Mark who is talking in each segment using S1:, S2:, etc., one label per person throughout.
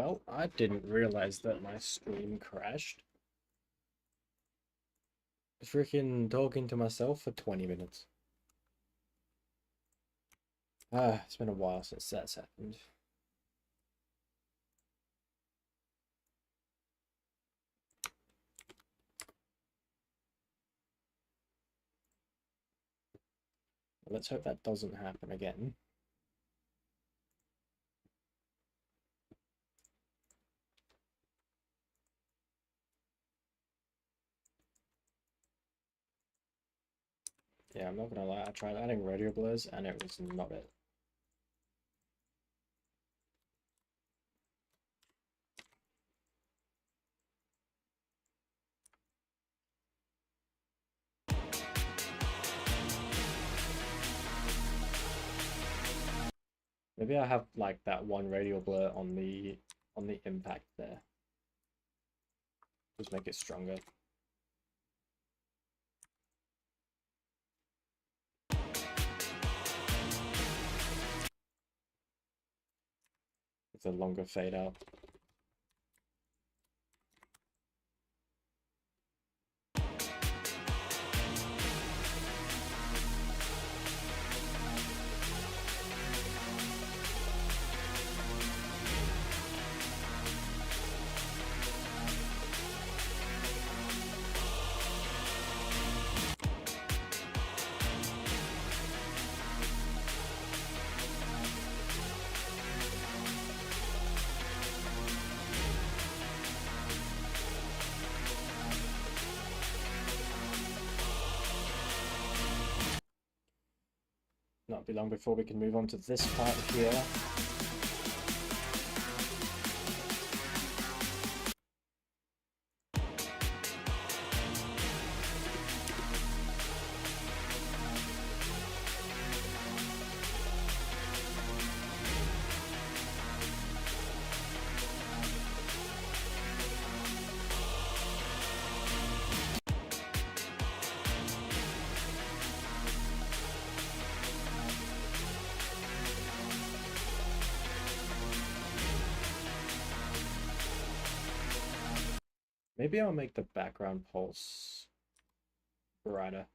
S1: Well, I didn't realize that my stream crashed. Freaking talking to myself for 20 minutes. It's been a while since that's happened. Let's hope that doesn't happen again. Yeah, I'm not gonna lie, I tried adding radio blurs and it was not it. Maybe I have like that one radio blur on the impact there. Just make it stronger. It's a longer fade out. Not be long before we can move on to this part here. Maybe I'll make the background pulse brighter.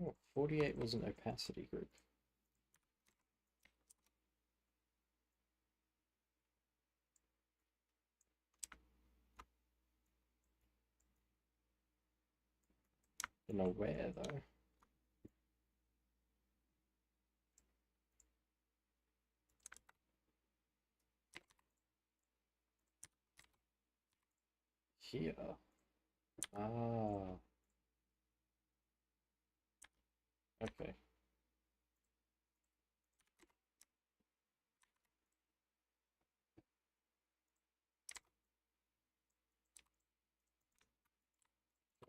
S1: Oh, 48 was an opacity group. Don't know where though. Here. Ah. Okay.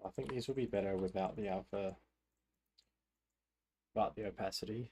S1: I think these will be better without the alpha, without the opacity.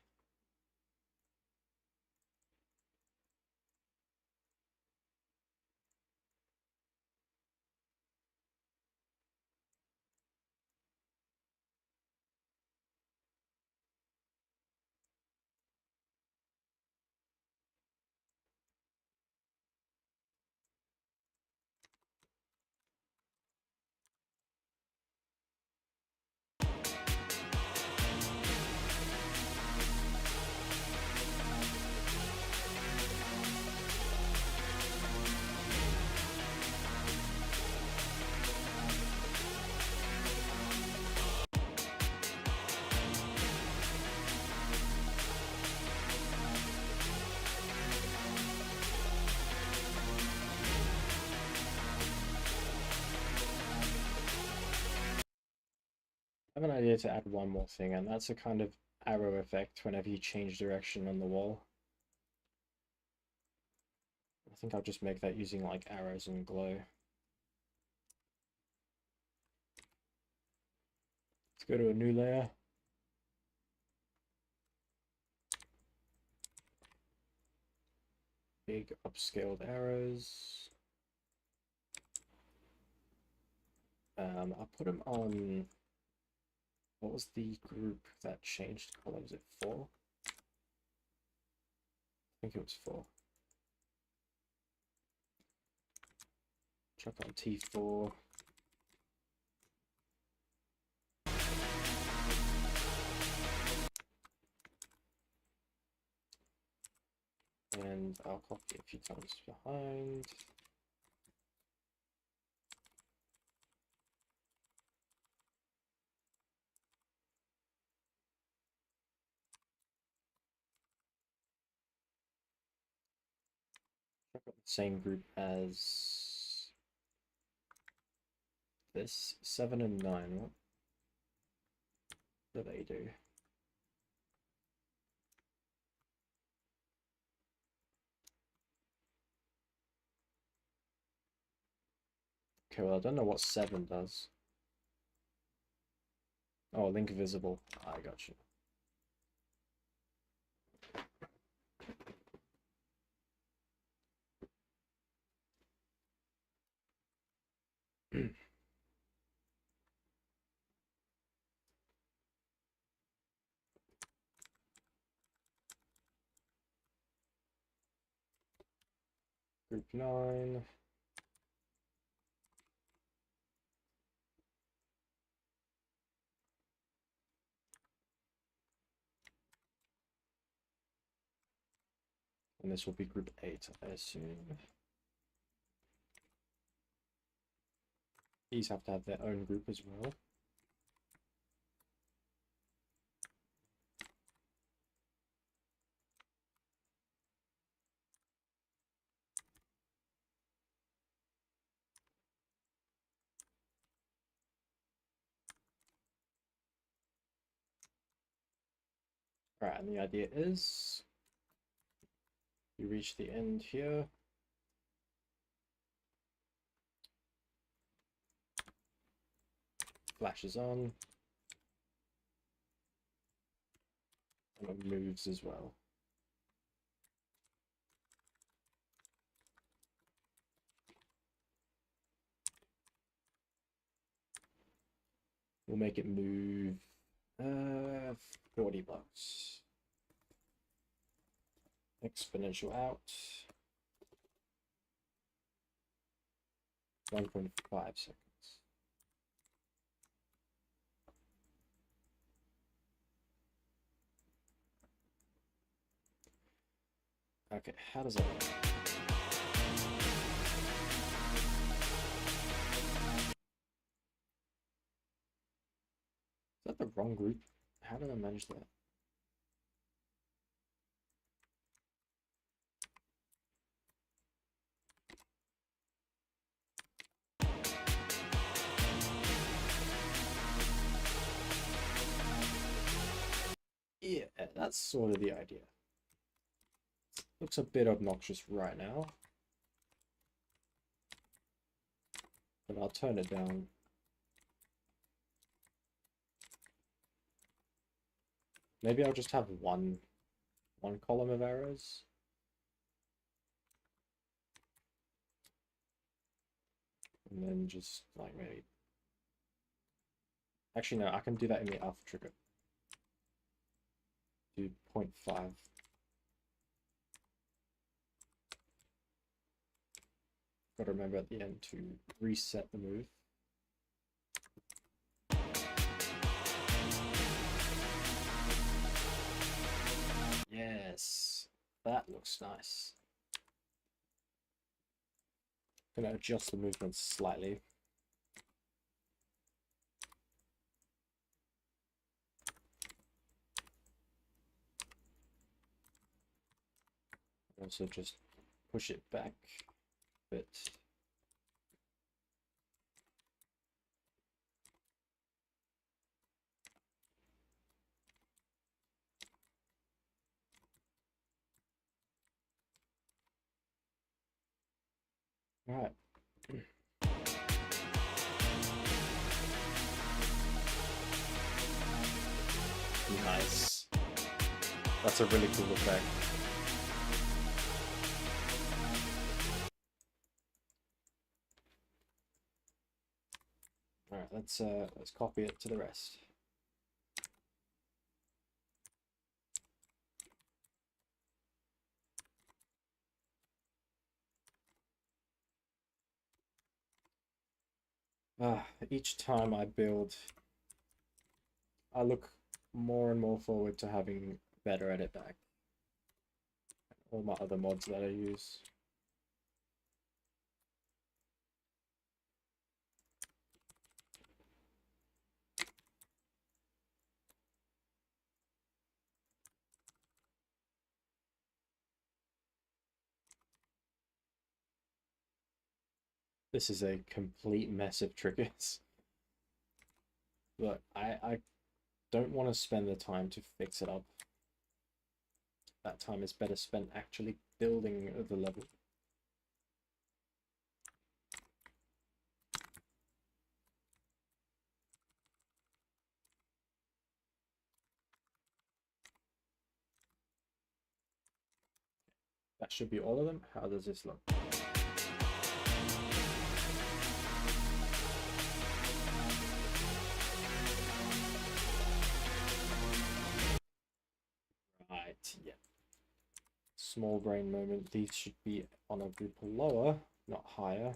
S1: I have an idea to add one more thing, and that's a kind of arrow effect whenever you change direction on the wall. I think I'll just make that using like arrows and glow. Let's go to a new layer. Big upscaled arrows. I'll put them on, what was the group that changed color? Was it 4? I think it was 4. Chuck on T4. And I'll copy a few times behind. I've got the same group as this, 7 and 9. What do they do? Okay, well, I don't know what 7 does. Oh, link visible. I got you. Group 9. And this will be group 8, I assume. These have to have their own group as well. Alright, and the idea is you reach the end here. Flashes on. And it moves as well. We'll make it move 40 bucks. Exponential out. 1.5 seconds. Okay, how does that work? Is that the wrong group? How did I manage that? Yeah, that's sort of the idea. Looks a bit obnoxious right now, but I'll turn it down. Maybe I'll just have one column of arrows. And then just like maybe. Actually, no, I can do that in the alpha trigger. Do 0.5. Got to remember at the end to reset the move. Yes, that looks nice. I'm gonna adjust the movement slightly. Also just push it back a bit. Alright. Nice. That's a really cool effect. Alright, let's copy it to the rest. Each time I build, I look more and more forward to having better edit back. All my other mods that I use. This is a complete mess of triggers. But I don't want to spend the time to fix it up. That time is better spent actually building the level. That should be all of them. How does this look? Right, yeah. Small brain moment. These should be on a group lower, not higher.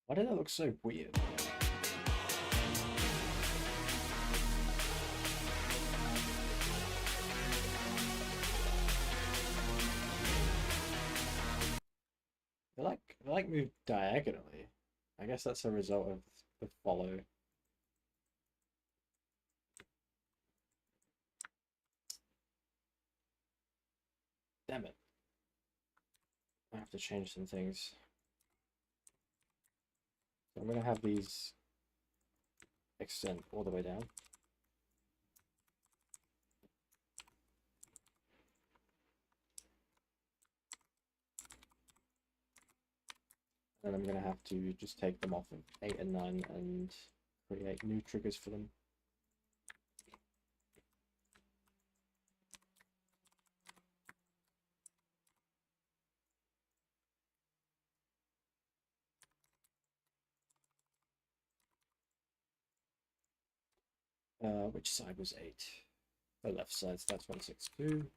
S1: Why did that look so weird? They like moved diagonally. I guess that's a result of the follow. Damn it. I have to change some things. So I'm gonna have these extend all the way down. And I'm gonna have to just take them off of 8 and 9 and create new triggers for them. Which side was 8? The left side, so that's 162.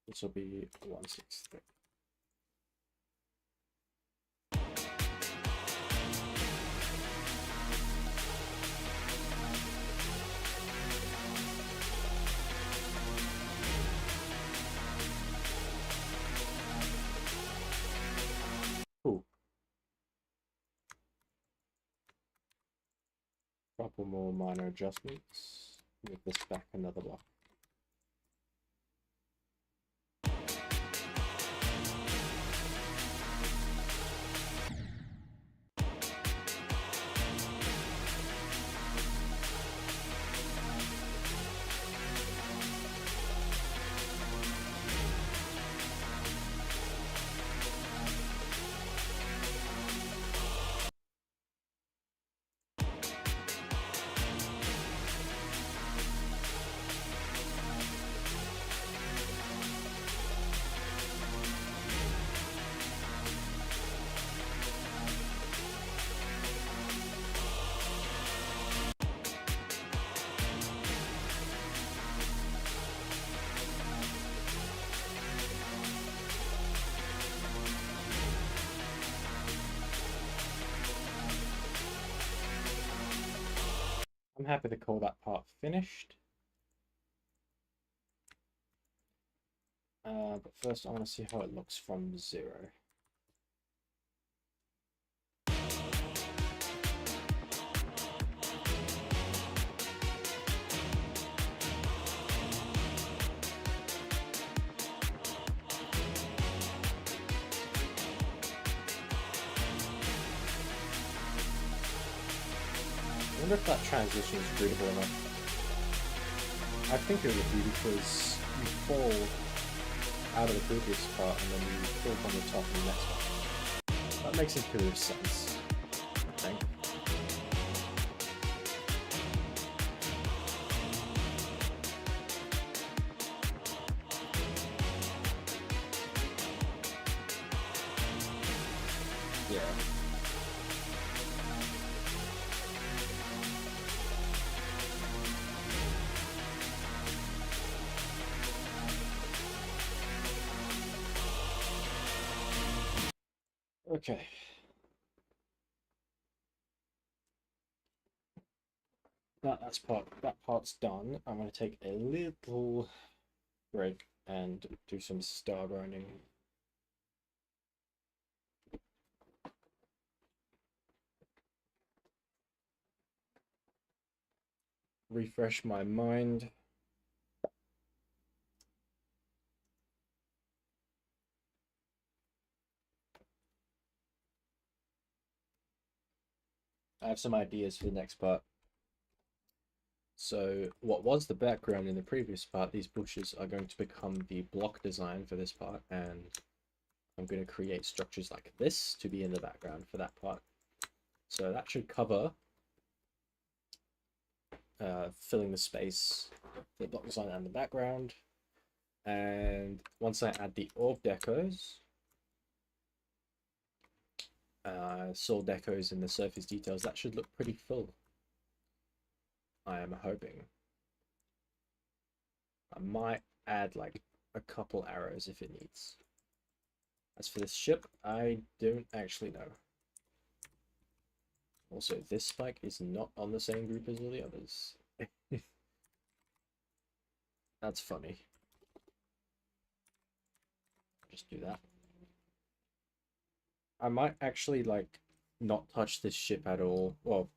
S1: This will be 163. Cool. Couple more minor adjustments. Move this back another block. I'm happy to call that part finished. But first I want to see how it looks from 0. wonder if that transition is readable enough. I think it would be because you fall out of the previous part and then you fall on the top in the next one. That makes intuitive sense, I think. Yeah. Okay. That part's done. I'm gonna take a little break and do some star grinding. Refresh my mind. I have some ideas for the next part. So what was the background in the previous part, these bushes are going to become the block design for this part, and I'm going to create structures like this to be in the background for that part. So that should cover filling the space, the block design and the background. And once I add the orb decos, soul decos and the surface details, that should look pretty full. I am hoping. I might add like a couple arrows if it needs. As for this ship, I don't actually know. Also, this spike is not on the same group as all the others. That's funny. Just do that. I might actually like not touch this ship at all. Well,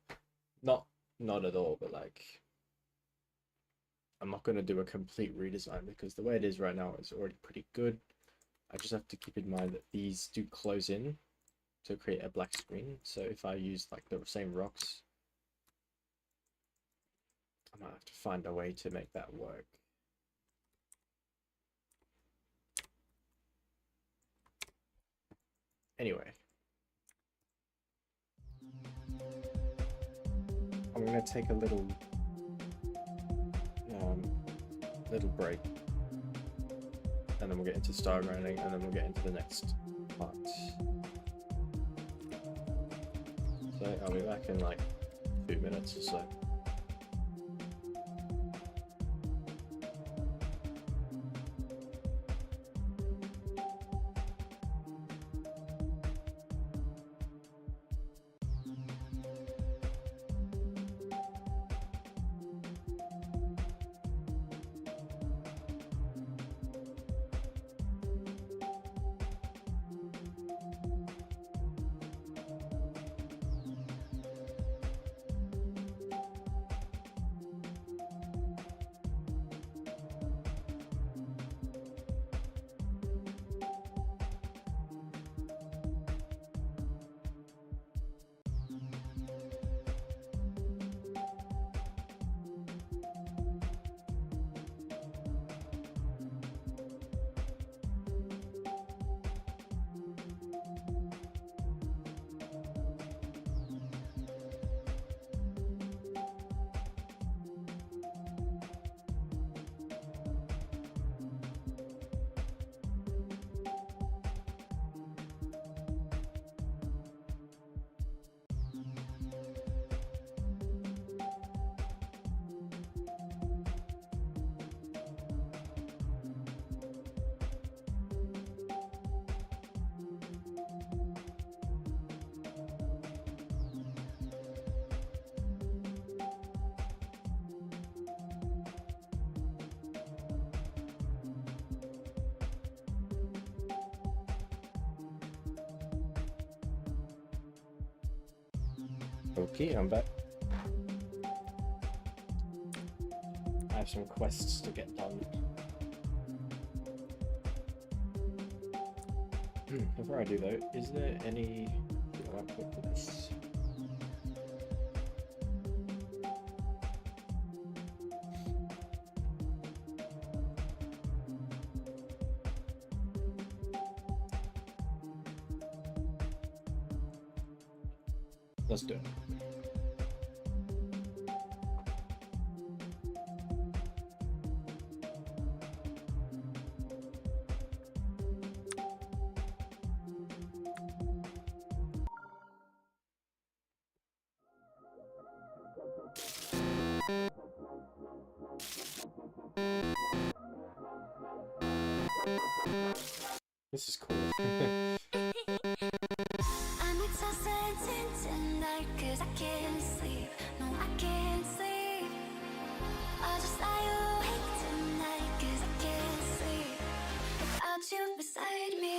S1: not at all, but like I'm not going to do a complete redesign because the way it is right now is already pretty good. I just have to keep in mind that these do close in to create a black screen. So if I use like the same rocks, I might have to find a way to make that work. Anyway, I'm going to take a little break, and then we'll get into star grinding, and then we'll get into the next part. So I'll be back in like 2 minutes or so. Okay, I'm back. I have some quests to get done. Before I do though, is there any... I'll quick this. Let's do it. This is cool.
S2: I'm exhausted tonight 'cause I can't sleep. No, I can't sleep. I'll just lie awake tonight 'cause I can't sleep without you beside me.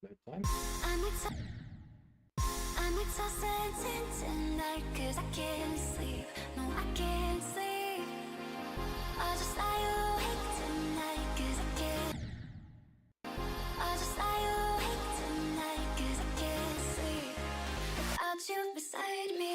S1: No time.
S2: I'm exhausted tonight 'cause I can't sleep. No, I can't sleep. I'll just lie awake tonight 'cause I can't. I'll just lie awake tonight 'cause I can't sleep without you beside me.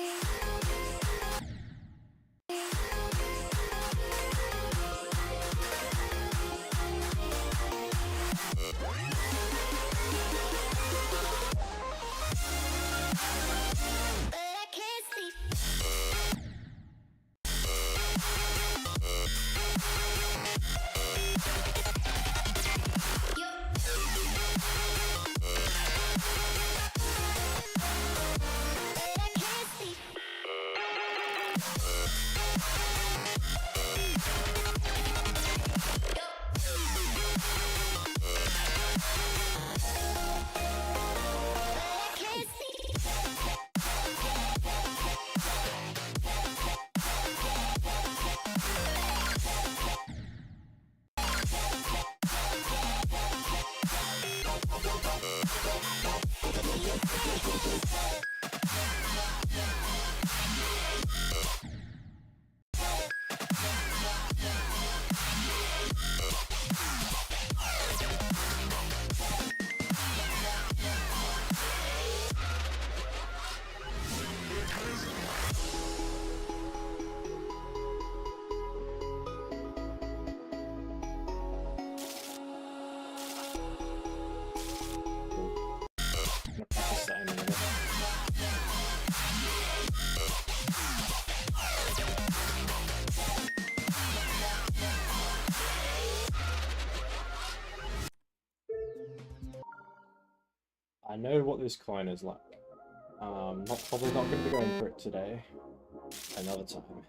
S1: I know what this coin is like. Probably not going to be going for it today. Another time.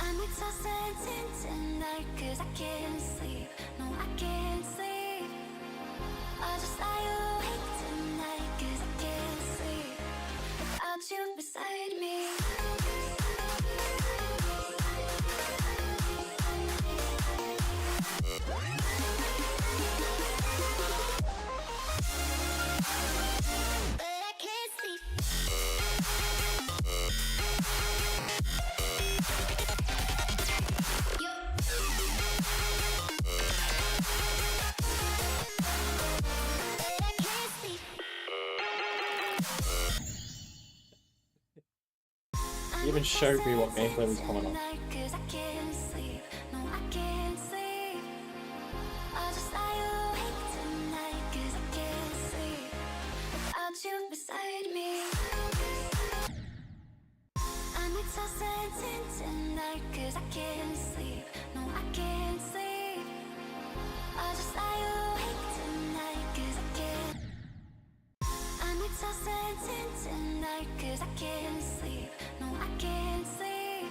S2: I'm exhausted tonight 'cause I can't sleep. No, I can't sleep. I'll just lie awake tonight 'cause I can't sleep without you beside me.
S1: He even showed me what gameplay was coming on.
S2: Tonight 'cause I can't sleep. No, I can't sleep. I'll just lie awake tonight 'cause I can't. I'm exhausted tonight 'cause I can't sleep. No, I can't sleep.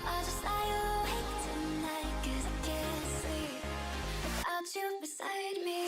S2: I'll just lie awake tonight 'cause I can't sleep without you beside me.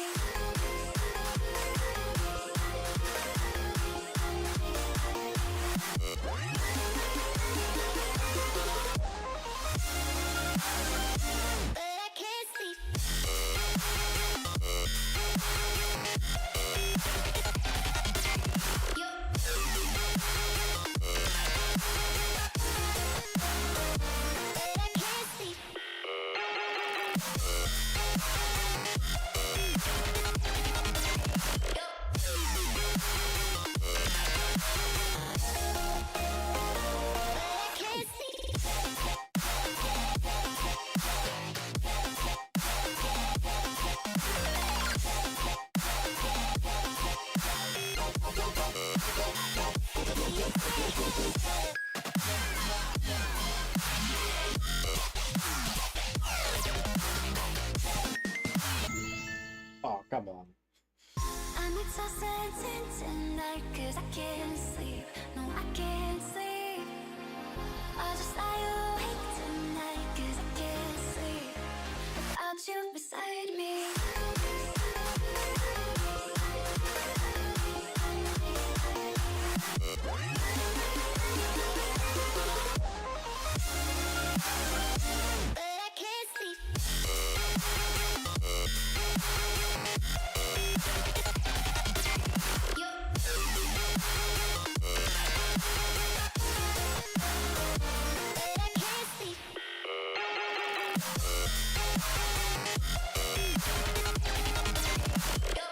S2: tossing tonight, cause I can't sleep. No, I can't sleep. I'll just lie awake tonight, cause I can't sleep without you beside me. But I can't sleep. Yo. But I can't sleep. Yo.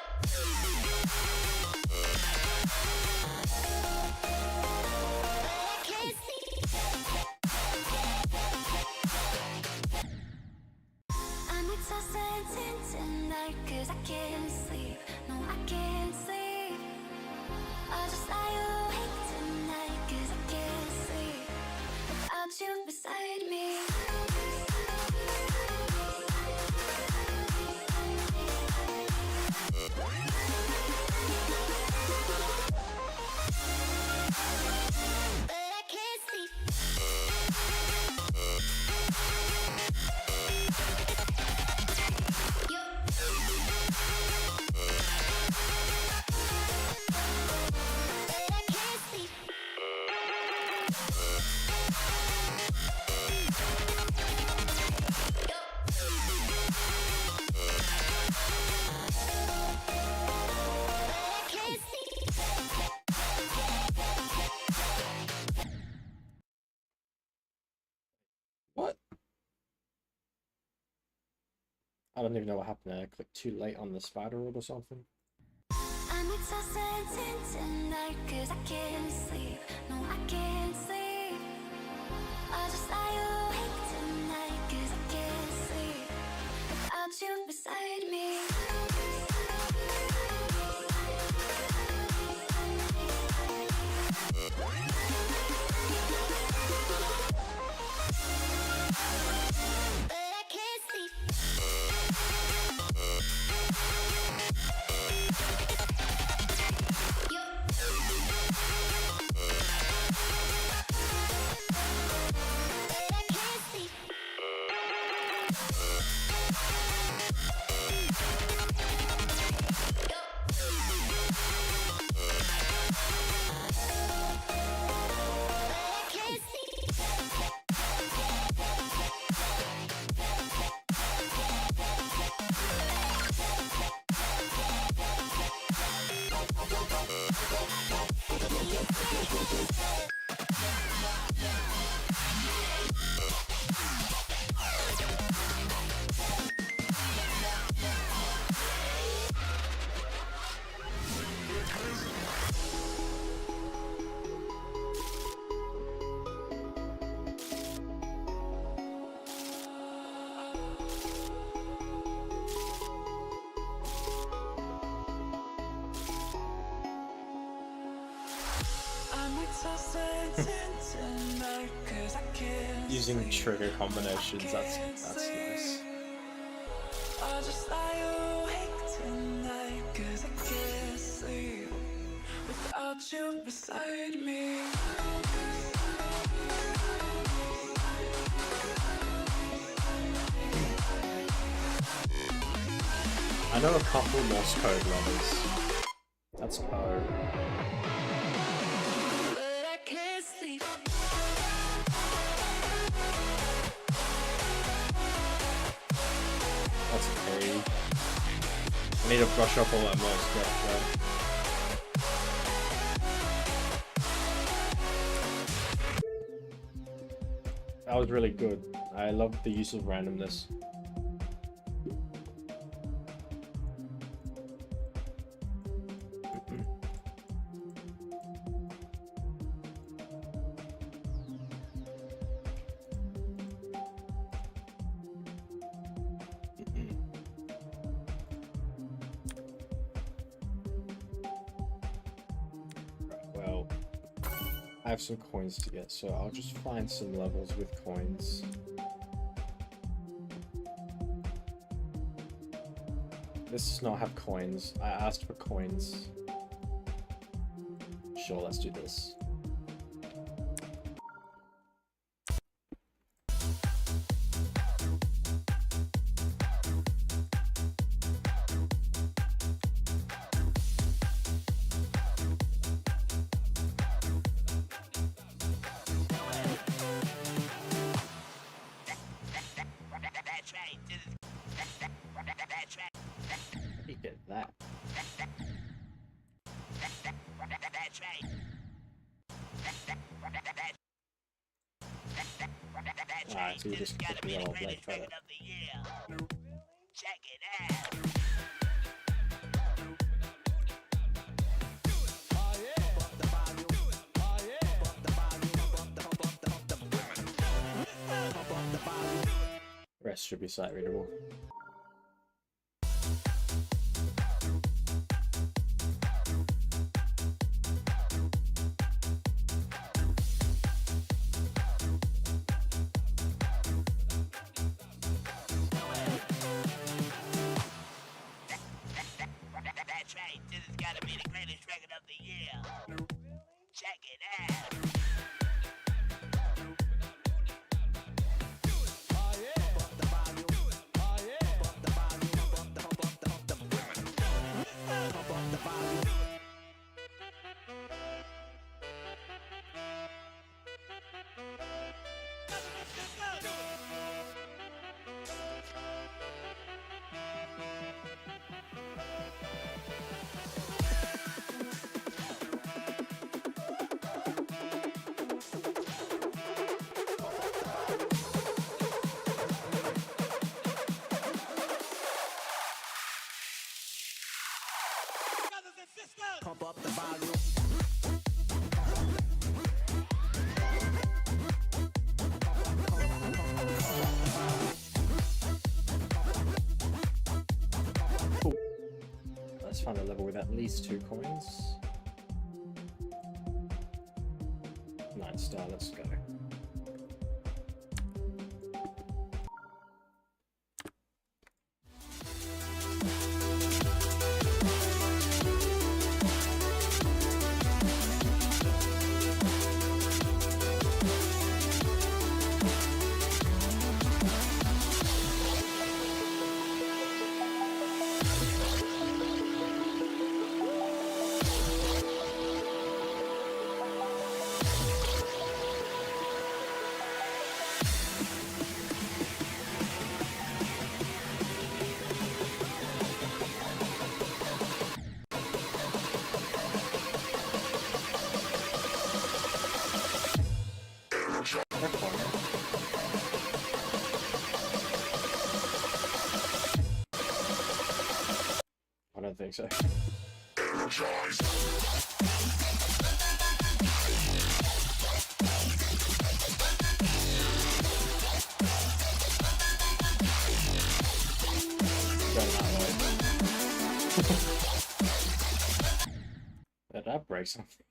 S2: But I can't sleep. I'm tossing tonight, cause I can't sleep. No, I can't sleep. I'll just lie awake tonight, cause I can't sleep without you beside me. But I can't sleep. Yo. But I can't sleep. Yo. But I can't sleep.
S1: What? I don't even know what happened there. I clicked too late on the spider orb or something.
S2: I'm tossing tonight, cause I can't sleep. No, I can't sleep. I'll just lie awake tonight, cause I can't sleep without you beside me. But I can't sleep. Yo. But I can't sleep. Yo. But I can't sleep.
S1: Using trigger combinations, that's nice.
S2: I'll just lie awake tonight, cause I can't sleep without you beside me.
S1: I know a couple Morse code letters. That's O.
S2: But I can't sleep.
S1: That's A. I need to brush up all that Morse stuff though. That was really good. I love the use of randomness. Well, I have some coins to get, so I'll just find some levels with coins. this does not have coins. I asked for coins. Sure, let's do this. You get that. Alright, so you just put the yellow blade credit.
S3: Check it out.
S1: Rest should be sight readable.
S3: That's right, this has got to be the greatest record of the year. Check it out. Pump up the volume.
S1: Cool. Let's find a level with at least 2 coins. 9 star, let's go. I don't think so. Going that way. Did that break something?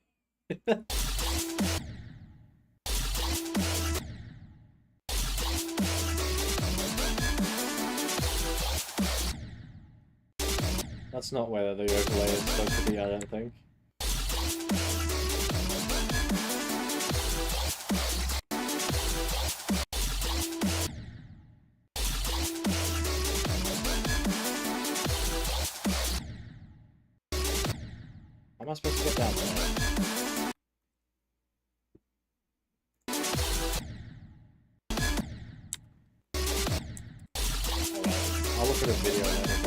S1: That's not where the overlay is supposed to be, I don't think. How am I supposed to get down there? Oh, well, I'll look at a video later.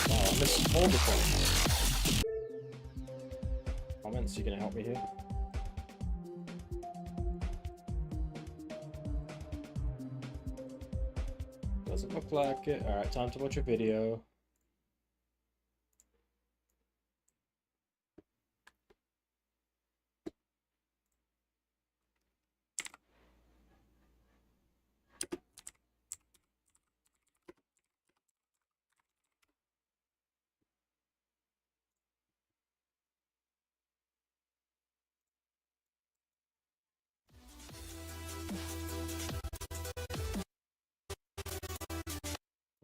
S1: Probably. All the comments. Comments, you gonna help me here? Doesn't look like it. Alright, time to watch a video.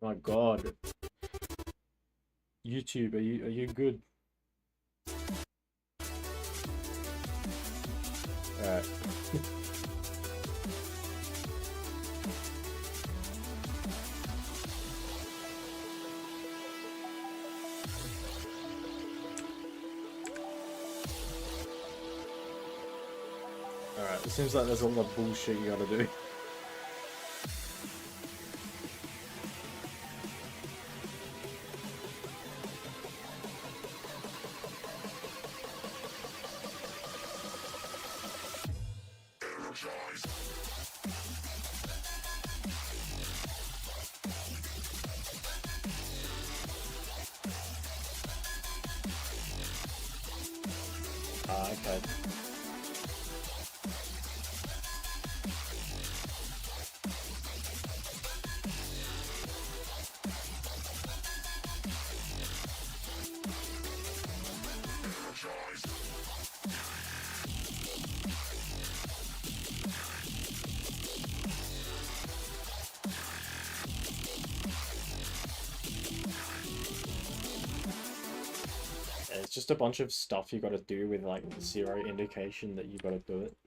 S1: My God. YouTube, are you good? Alright. Alright, it seems like there's a lot of bullshit you gotta do. Ah, okay. It's just a bunch of stuff you gotta do with like zero indication that you gotta do it.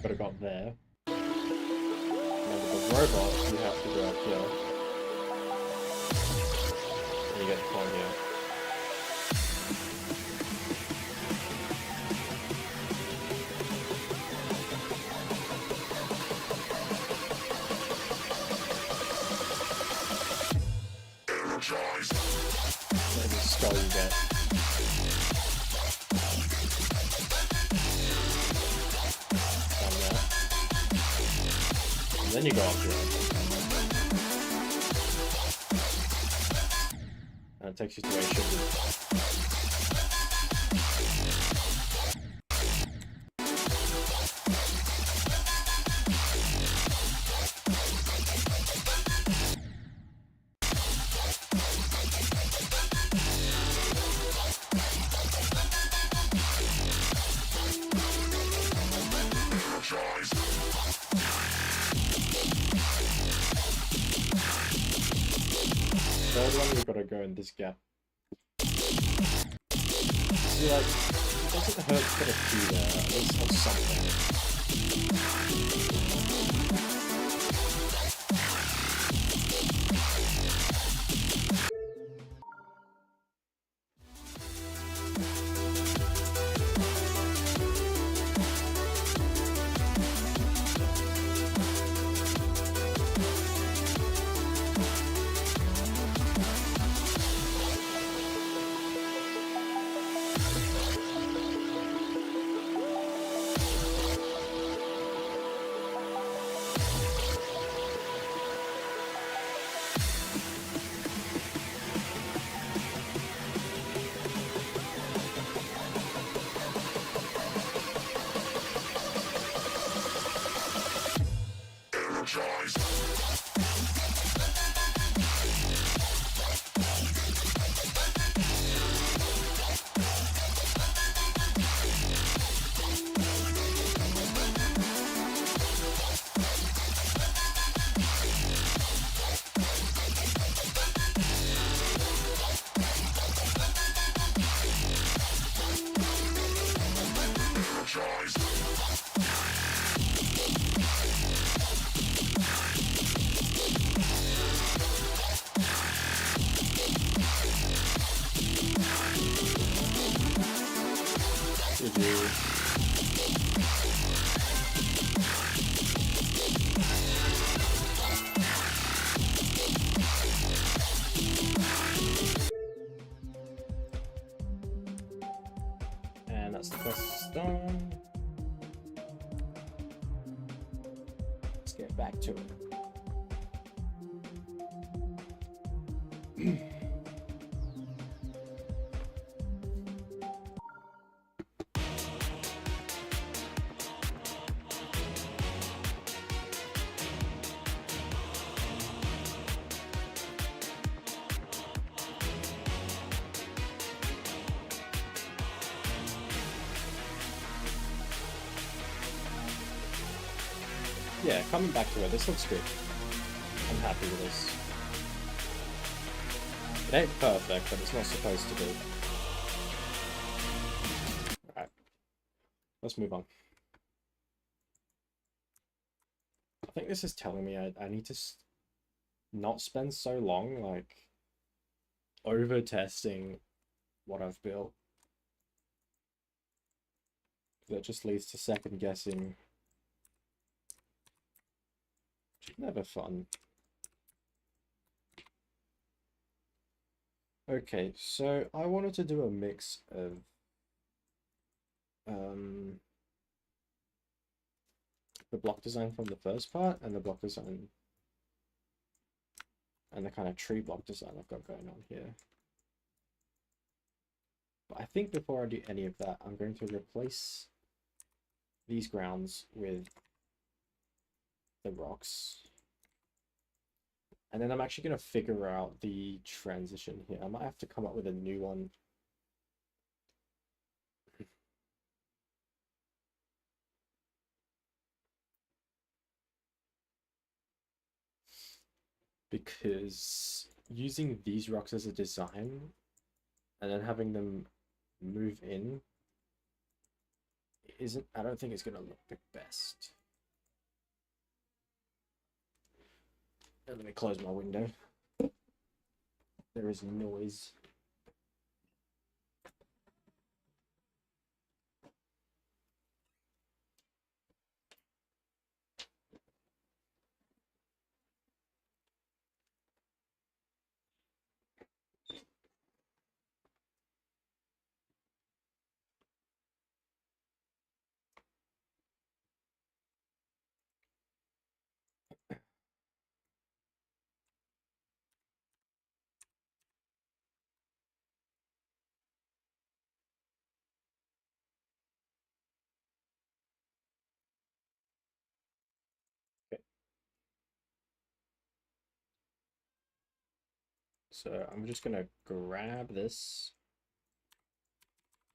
S1: Gotta got there. And with the robot, you have to go up here. And you get the point here. There's a skull you get. Down there. And then you go up here. And it takes you to where you should be. Third one, we've got to go in this gap. See, like, it doesn't hurt to put a key there, at least have something. And that's the quest done. Let's get back to it. Yeah, coming back to it, this looks good. I'm happy with this. It ain't perfect, but it's not supposed to be. Alright. Let's move on. I think this is telling me I need to not spend so long, like, over-testing what I've built. That just leads to second-guessing. Never fun. Okay, so I wanted to do a mix of the block design from the first part and the block design and the kind of tree block design I've got going on here. But I think before I do any of that, I'm going to replace these grounds with the rocks. And then I'm actually going to figure out the transition here. I might have to come up with a new one. Because using these rocks as a design and then having them move in isn't, I don't think it's going to look the best. Let me close my window. There is noise. Okay. So I'm just going to grab this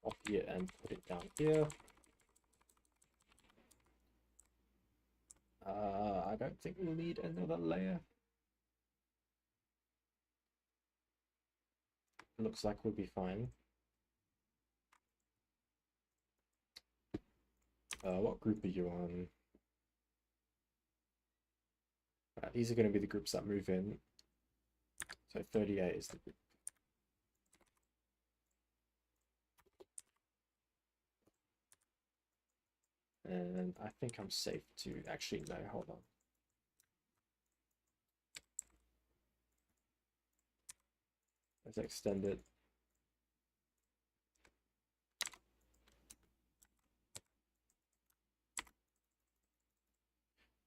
S1: off here and put it down here. I don't think we'll need another layer. Looks like we'll be fine. What group are you on? These are going to be the groups that move in. So 38 is the group. And I think I'm safe to actually, no, hold on. Let's extend it.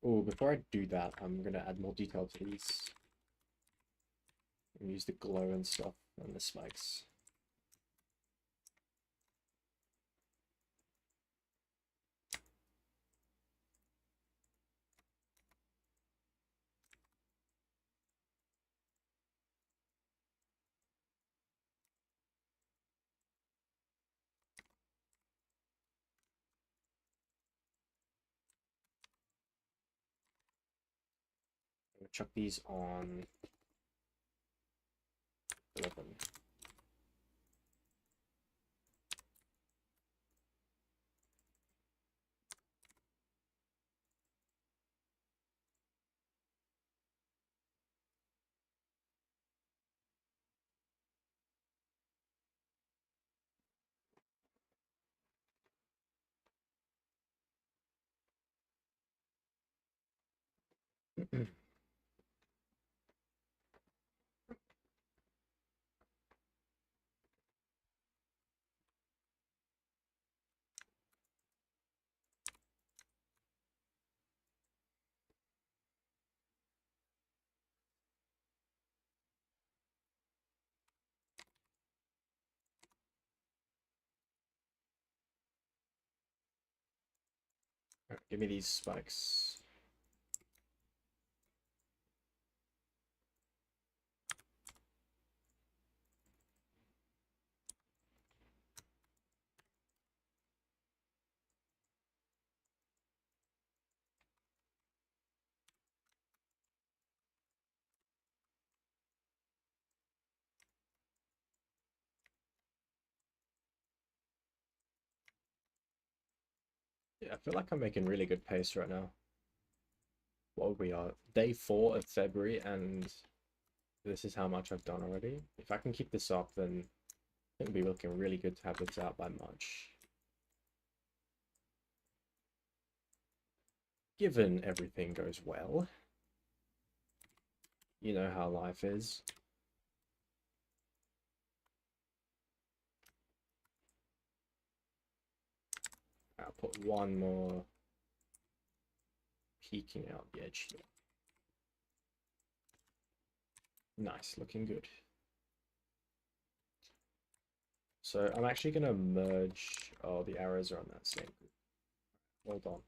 S1: Oh, before I do that, I'm going to add more detail to these. And use the glow and stuff on the spikes. I'm going to chuck these on 11. Give me these spikes. feel like I'm making really good pace right now. What we are, day 4 of February, and this is how much I've done already. If I can keep this up, then it'll be looking really good to have this out by March. Given everything goes well. You know how life is. I'll put one more peeking out the edge here. Nice, looking good. So I'm actually going to merge. Oh, the arrows are on that same group. Hold on.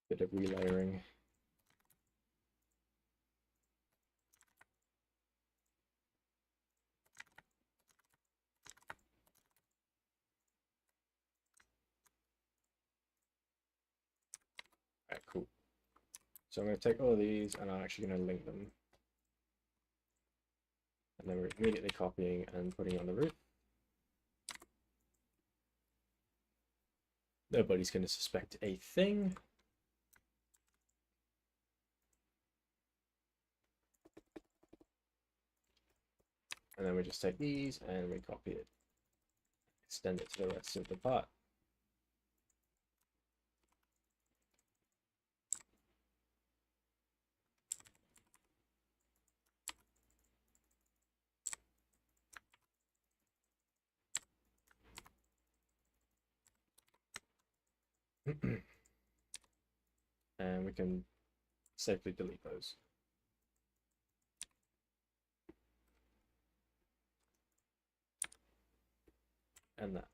S1: Bit of relayering. Alright, cool. So I'm going to take all of these and I'm actually going to link them. And then we're immediately copying and putting on the roof. Nobody's going to suspect a thing. And then we just take these and we copy it. Extend it to the rest of the part. And we can safely delete those. And that.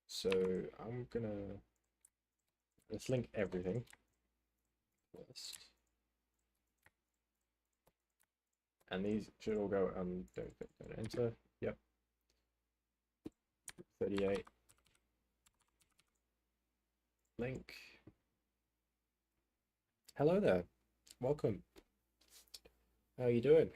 S1: So I'm gonna, let's link everything first. And these should all go on, don't enter, yep. 38. Link. Hello there, welcome. How are you doing?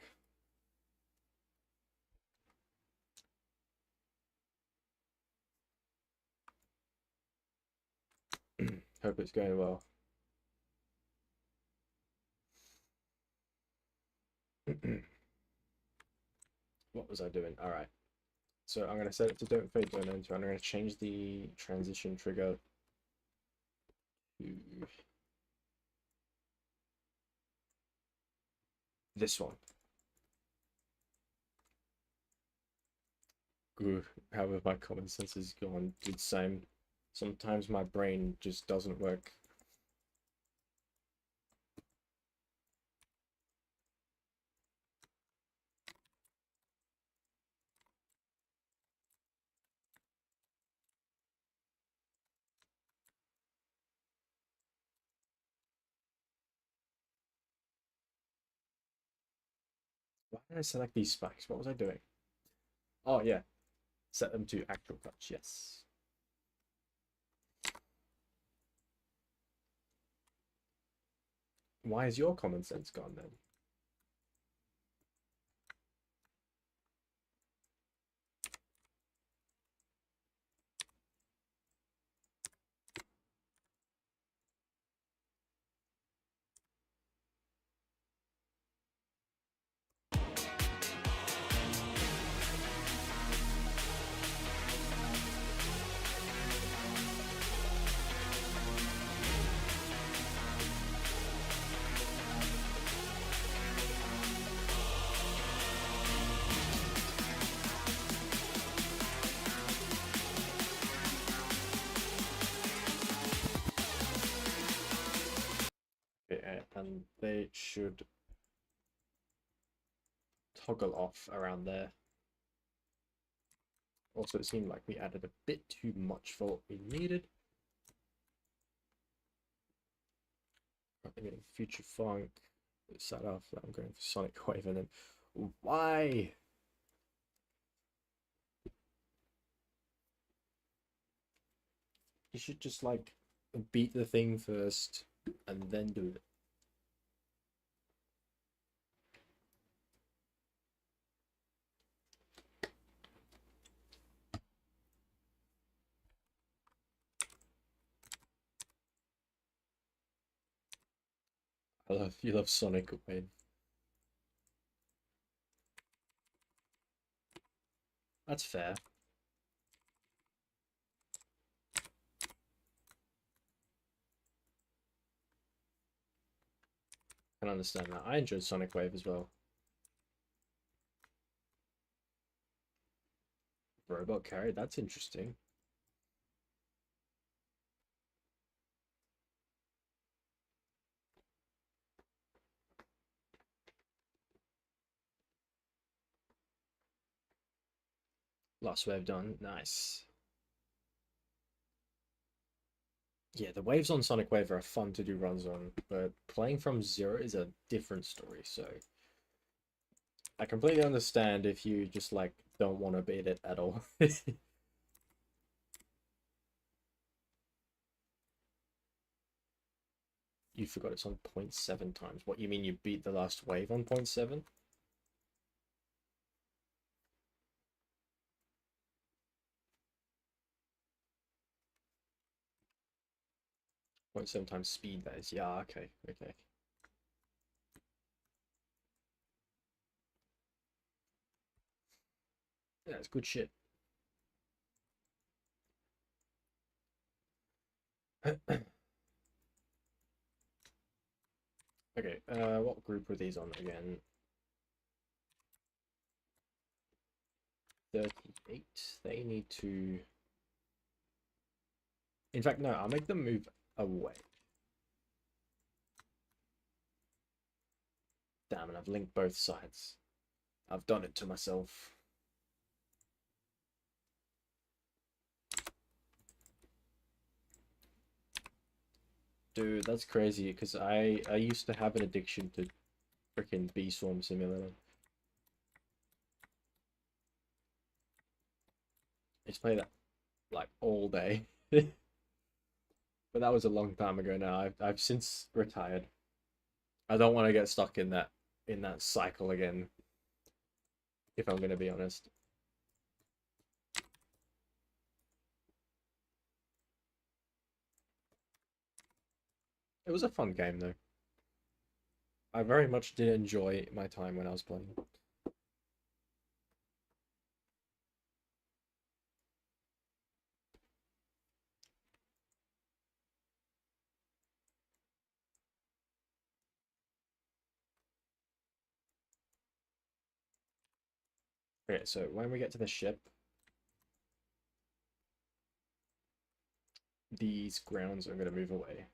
S1: Hope it's going well. What was I doing? All right. So I'm going to set it to don't fade, don't enter. I'm going to change the transition trigger to this one. Good. However, my common sense is gone insane. Sometimes my brain just doesn't work. Why did I select these spikes? What was I doing? Oh, yeah. Set them to actual touch, yes. Why is your common sense gone then? And they should toggle off around there. Also, it seemed like we added a bit too much for what we needed. I'm getting Future Funk. Start off, I'm going for Sonic Wave, and then Why? You should just like beat the thing first and then do it. You love Sonic Wayne. That's fair. I can understand that. I enjoyed Sonic Wave as well. Robot carry, that's interesting. Last wave done. Nice. Yeah, the waves on Sonic Wave are fun to do runs on, but playing from zero is a different story, so I completely understand if you just like don't want to beat it at all. You forgot it's on 0.7 times. What, you mean you beat the last wave on 0.7? 0.7 times speed, that is. Yeah, okay, okay. Yeah, it's good shit. Okay, what group were these on again? 38. They need to... In fact, no, I'll make them move away. Damn it, I've linked both sides. I've done it to myself. Dude, that's crazy, because I used to have an addiction to freaking Bee Swarm Simulator. I used to play that, like, all day. But that was a long time ago now. I've since retired. I don't want to get stuck in that cycle again, if I'm gonna be honest. It was a fun game though. I very much did enjoy my time when I was playing. Okay, so when we get to the ship, these grounds are gonna move away.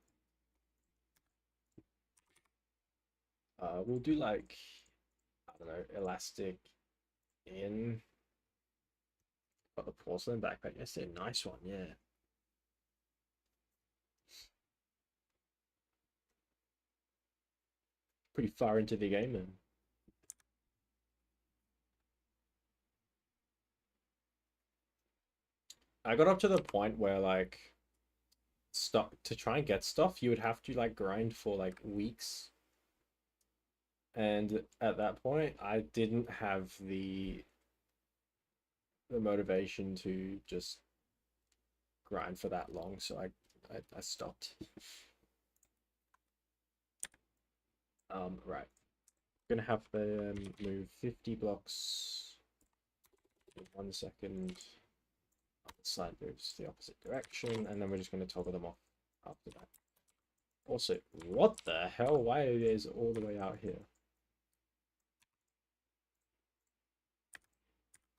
S1: We'll do like, I don't know, elastic in. Got the porcelain backpack. Yes, a nice one, yeah. Pretty far into the game then. I got up to the point where like stuff to try and get stuff, you would have to like grind for like weeks. And at that point, I didn't have the motivation to just grind for that long, so I stopped. Right. Gonna have them move 50 blocks in 1 second. Other side moves the opposite direction, and then we're just gonna toggle them off after that. Also, what the hell? Why is it all the way out here?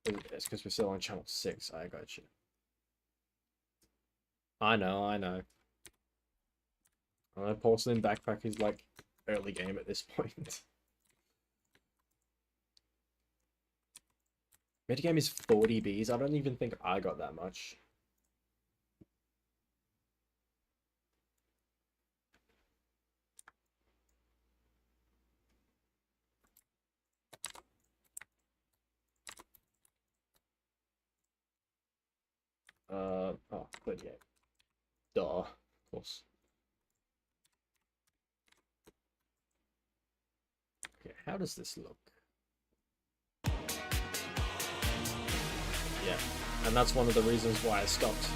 S1: It's because we're still on channel 6. I got you. I know, I know. Porcelain backpack is like early game at this point. Metagame is 40 Bs. I don't even think I got that much. Oh, 38. Duh, of course. Okay, how does this look? Yeah, and that's one of the reasons why I stopped.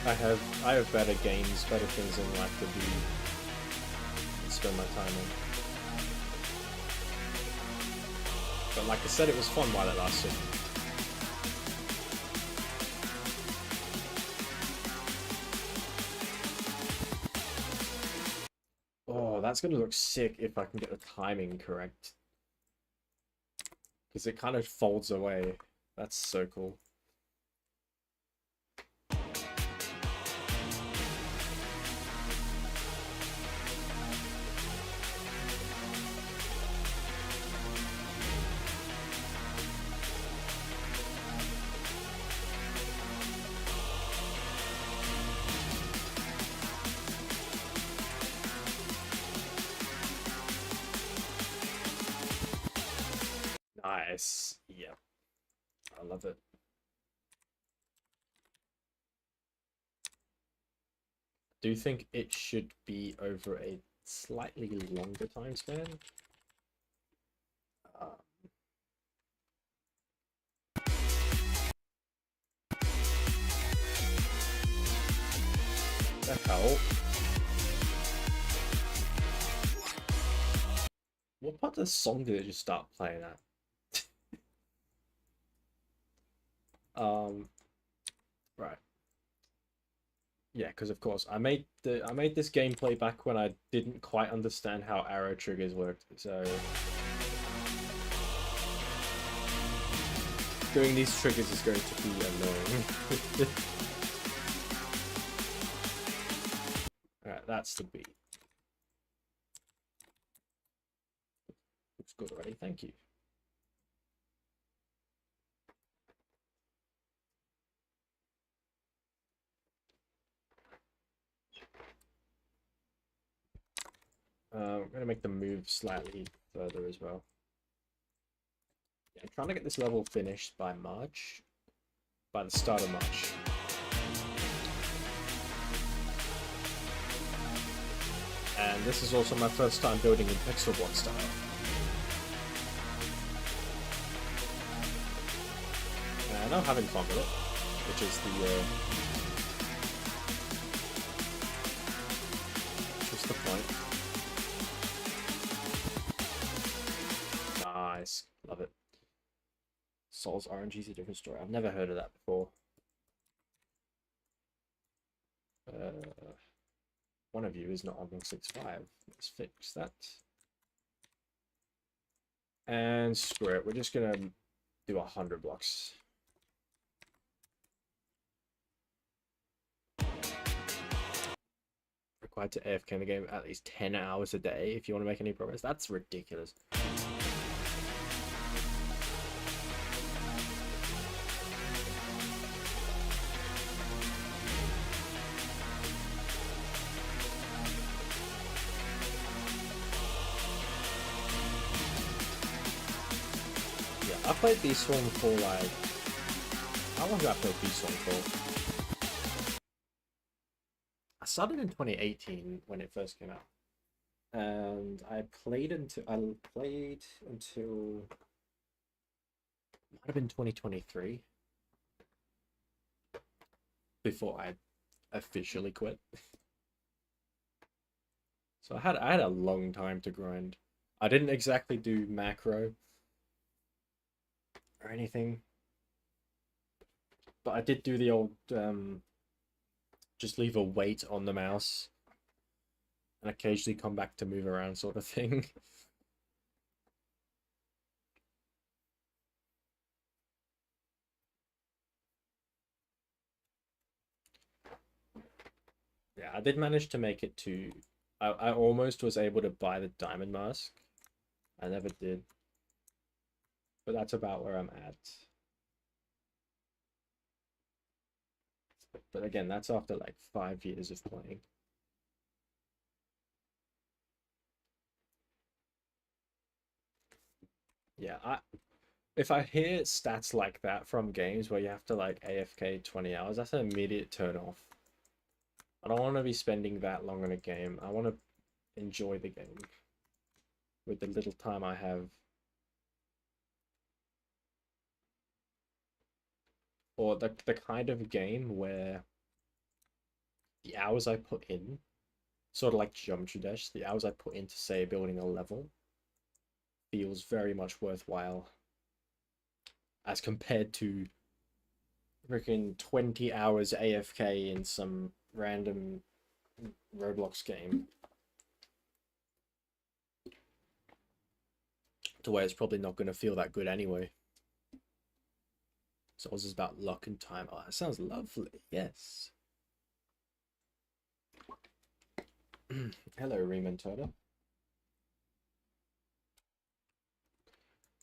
S1: I have better games, better things in life to do and spend my time on. But like I said, it was fun while it lasted. Oh, that's gonna look sick if I can get the timing correct. Because it kind of folds away. That's so cool. Nice. Yeah. I love it. Do you think it should be over a slightly longer time span? The hell? What part of the song did it just start playing at? Right. Yeah, because of course I made this gameplay back when I didn't quite understand how arrow triggers worked, so doing these triggers is going to be annoying. Alright, that's the beat. Looks good already, thank you. I'm going to make the move slightly further as well. Yeah, I'm trying to get this level finished by March. By the start of March. And this is also my first time building in pixel block style. And I'm having fun with it, which is the point. Nice, love it. Soul's RNG is a different story. I've never heard of that before. One of you is not on 165. Let's fix that. And screw it. We're just gonna do 100 blocks. Required to AFK in the game at least 10 hours a day if you want to make any progress. That's ridiculous. I played this one for like... How long did I play this one for? I started in 2018 when it first came out. And I played until... Might have been 2023. Before I officially quit. So I had a long time to grind. I didn't exactly do macro or anything, but I did do the old just leave a weight on the mouse and occasionally come back to move around sort of thing. Yeah, I did manage to make it to... I almost was able to buy the diamond mask. I never did. But that's about where I'm at. But again, that's after like 5 years of playing. Yeah, if I hear stats like that from games where you have to like AFK 20 hours, that's an immediate turn off. I don't want to be spending that long on a game. I want to enjoy the game with the little time I have. Or the kind of game where the hours I put in, sort of like Geometry Dash, the hours I put into, say, building a level, feels very much worthwhile as compared to freaking 20 hours AFK in some random Roblox game. To where it's probably not going to feel that good anyway. So it's about luck and time. Oh, that sounds lovely. Yes. Hello, Remontada.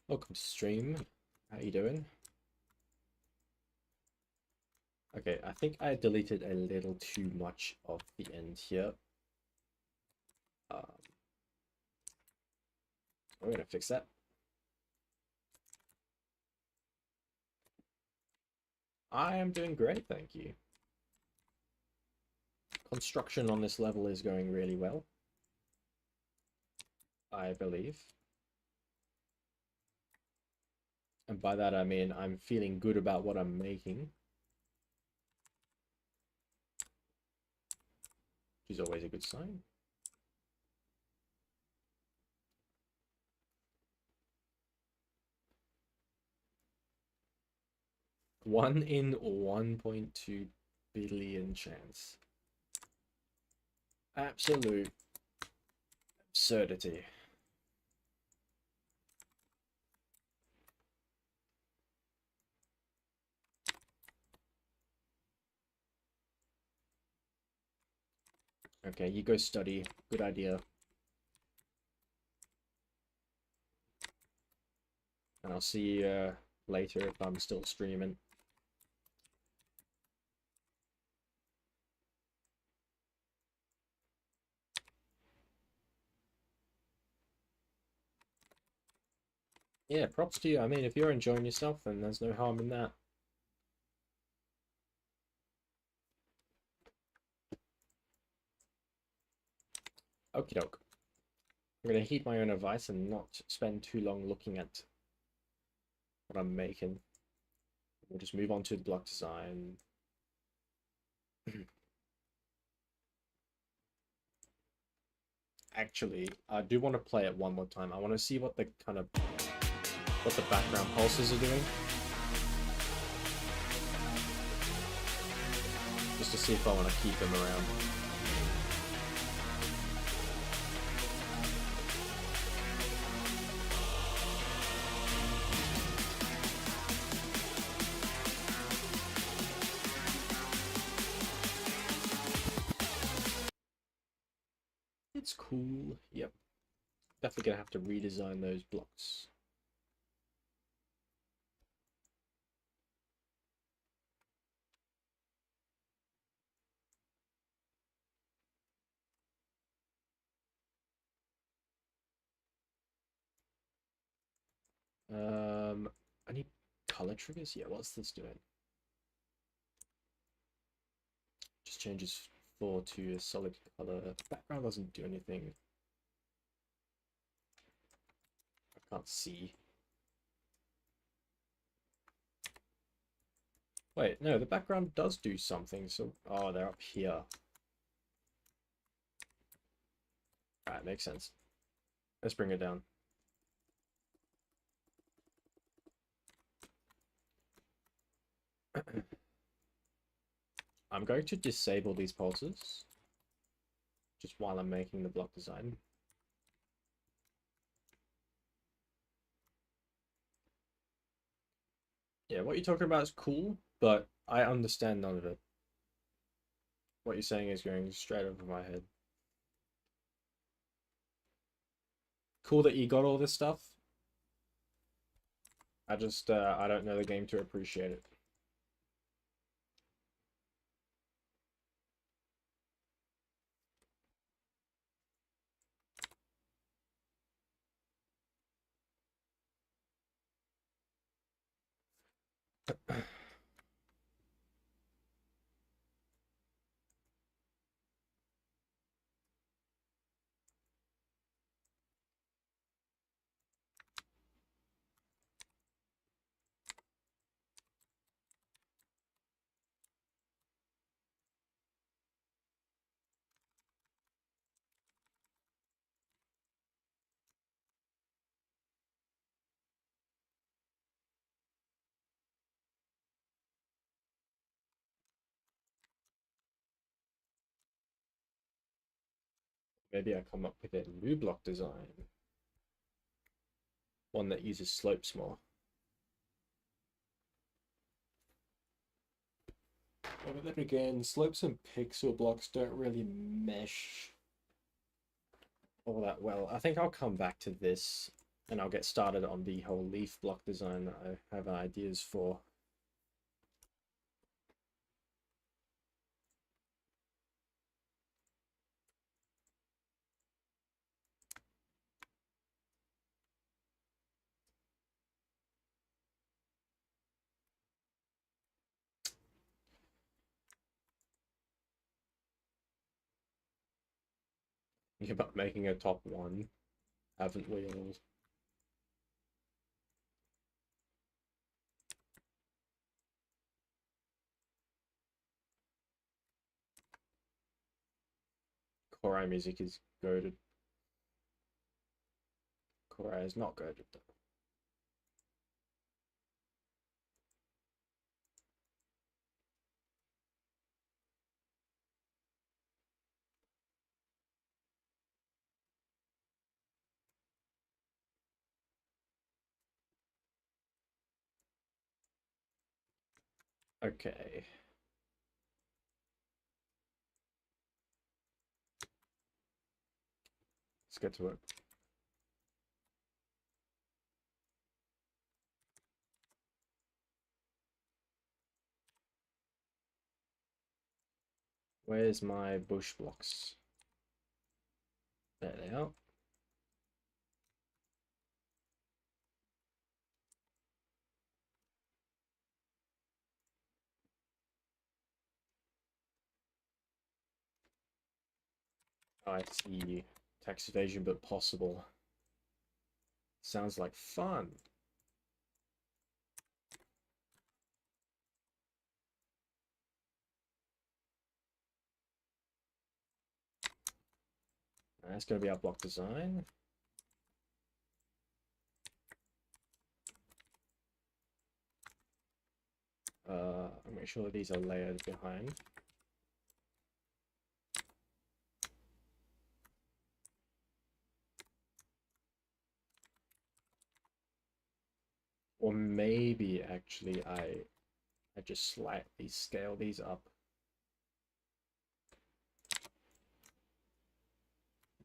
S1: Welcome to stream. How you doing? Okay, I think I deleted a little too much of the end here. We're gonna fix that. I am doing great, thank you. Construction on this level is going really well, I believe. And by that I mean I'm feeling good about what I'm making. Which is always a good sign. One in 1.2 billion chance. Absolute absurdity. Okay, you go study. Good idea. And I'll see you later if I'm still streaming. Yeah, props to you. I mean, if you're enjoying yourself, then there's no harm in that. Okie doke. I'm gonna heed my own advice and not spend too long looking at what I'm making. We'll just move on to the block design. Actually, I do want to play it one more time. I want to see what the background pulses are doing. Just to see if I want to keep them around. It's cool. Yep. Definitely gonna have to redesign those blocks. Any color triggers? Yeah, what's this doing? Just changes 4 to a solid color. Background doesn't do anything. I can't see. Wait, no, the background does do something. So, oh, they're up here. Alright, makes sense. Let's bring it down. I'm going to disable these pulses just while I'm making the block design. Yeah, what you're talking about is cool, but I understand none of it. What you're saying is going straight over my head. Cool that you got all this stuff. I just, I don't know the game to appreciate it. Maybe I come up with a new block design. One that uses slopes more. But then again, slopes and pixel blocks don't really mesh all that well. I think I'll come back to this and I'll get started on the whole leaf block design that I have ideas for. Think about making a top one, haven't we all? Korai music is goated. Korai is not goated though. Okay. Let's get to it. Where's my bush blocks? There they are. I see. Tax evasion, but possible. Sounds like fun. That's going to be our block design. I'll make sure that these are layered behind. Or maybe actually I just slightly scale these up.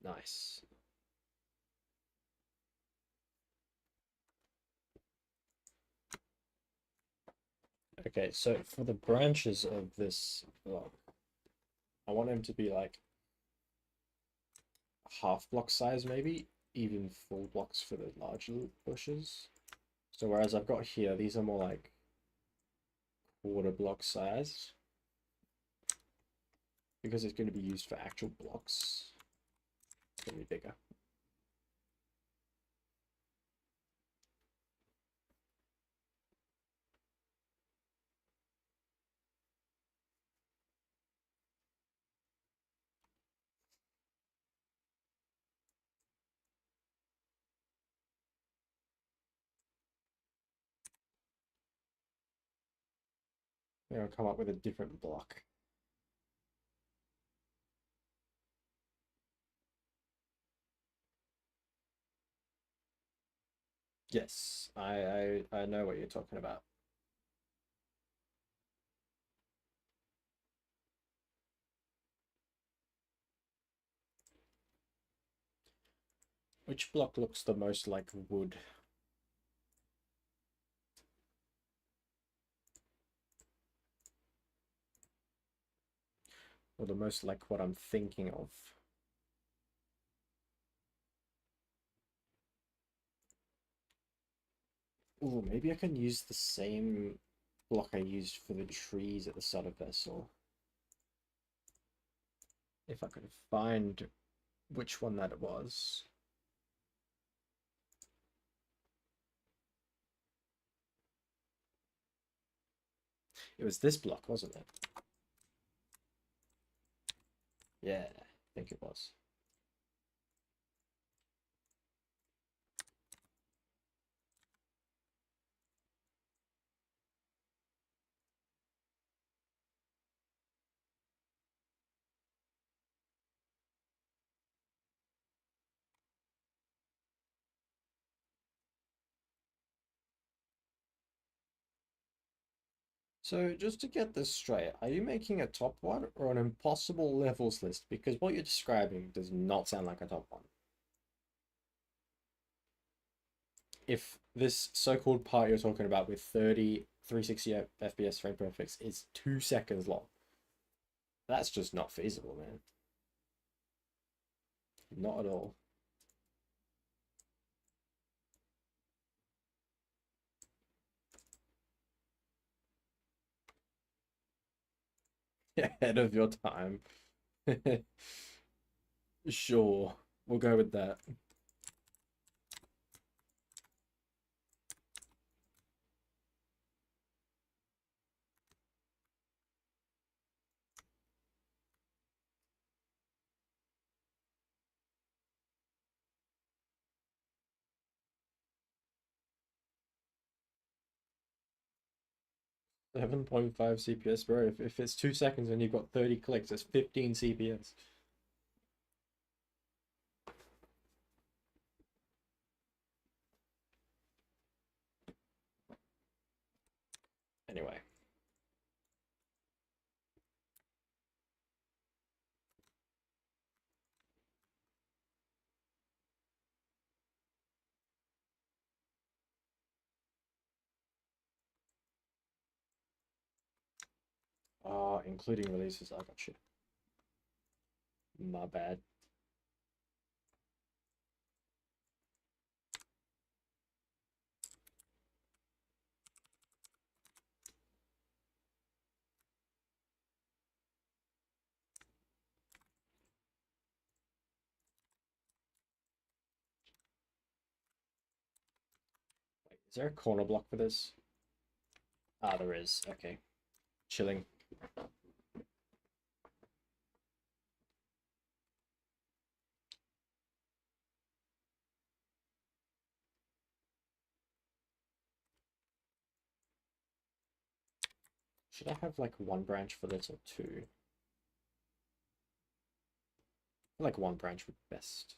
S1: Nice. Okay, so for the branches of this block, I want them to be like half block size, maybe even full blocks for the larger bushes. So whereas I've got here, these are more like quarter block size because it's going to be used for actual blocks. It's going to be bigger. I'll come up with a different block. Yes, I know what you're talking about. Which block looks the most like wood? Or the most like what I'm thinking of? Oh, maybe I can use the same block I used for the trees at the start of Vessel. If I could find which one that it was. It was this block, wasn't it? Yeah, I think it was. So just to get this straight, are you making a top one or an impossible levels list? Because what you're describing does not sound like a top one. If this so-called part you're talking about with 30, 360 FPS frame perfects is 2 seconds long, that's just not feasible, man. Not at all. Ahead of your time. Sure, we'll go with that. – 7.5 CPS, bro. If it's 2 seconds and you've got 30 clicks, it's 15 CPS. Anyway. Including releases, I got you. My bad. Wait, is there a corner block for this? Ah, there is. Okay. Chilling. Should I have like one branch for this or two? I feel like one branch would be best.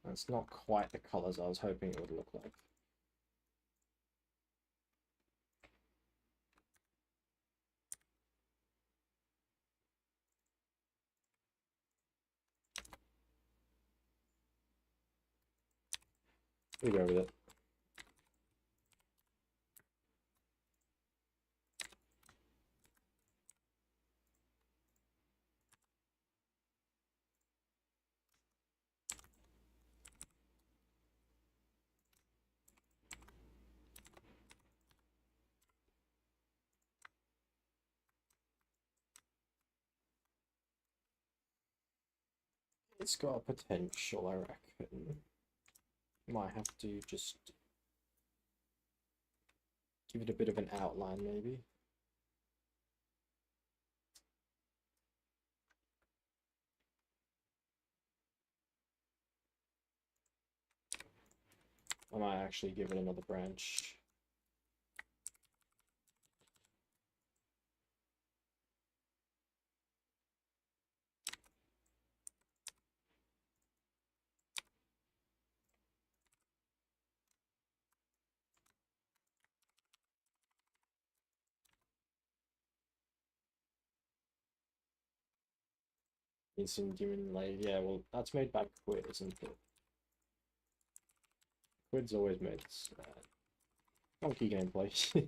S1: That's not quite the colors I was hoping it would look like. We go with it. It's got a potential, I reckon. Might have to just give it a bit of an outline, maybe. I might actually give it another branch. Instant Demon Blade. Yeah, well, that's made by Quid, isn't it? Quid's always made funky gameplay,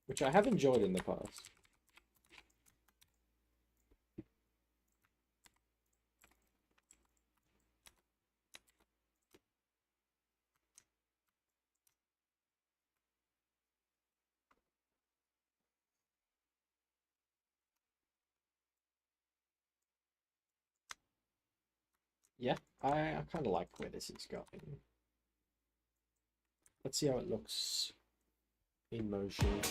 S1: which I have enjoyed in the past. Yeah, I kind of like where this is going. Let's see how it looks in motion.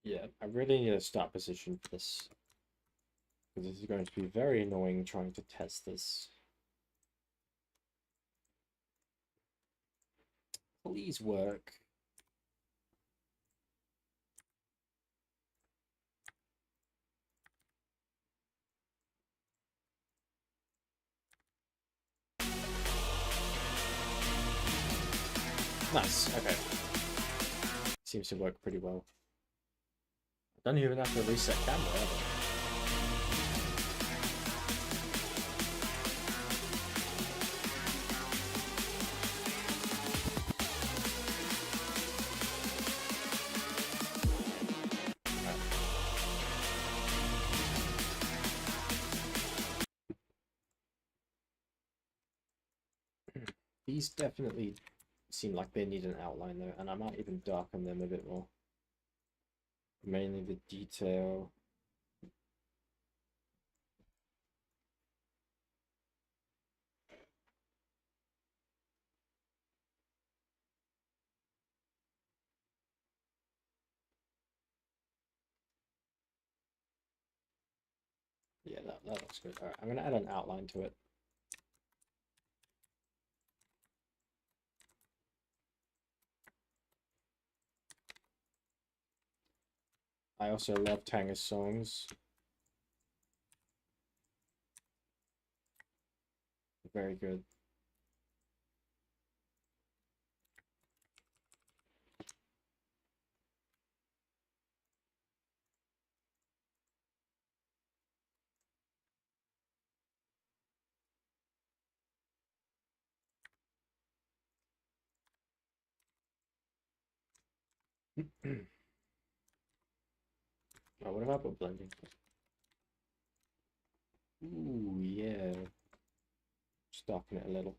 S1: Yeah, I really need a start position for this, because this is going to be very annoying trying to test this. Please work. Nice, okay. Seems to work pretty well. I don't even have to reset camera ever. These definitely seem like they need an outline though, and I might even darken them a bit more. Mainly the detail. Yeah, that looks good. Alright, I'm gonna add an outline to it. I also love Tanger's songs. Very good. Oh, what about blending? Ooh, yeah. Just darken it a little.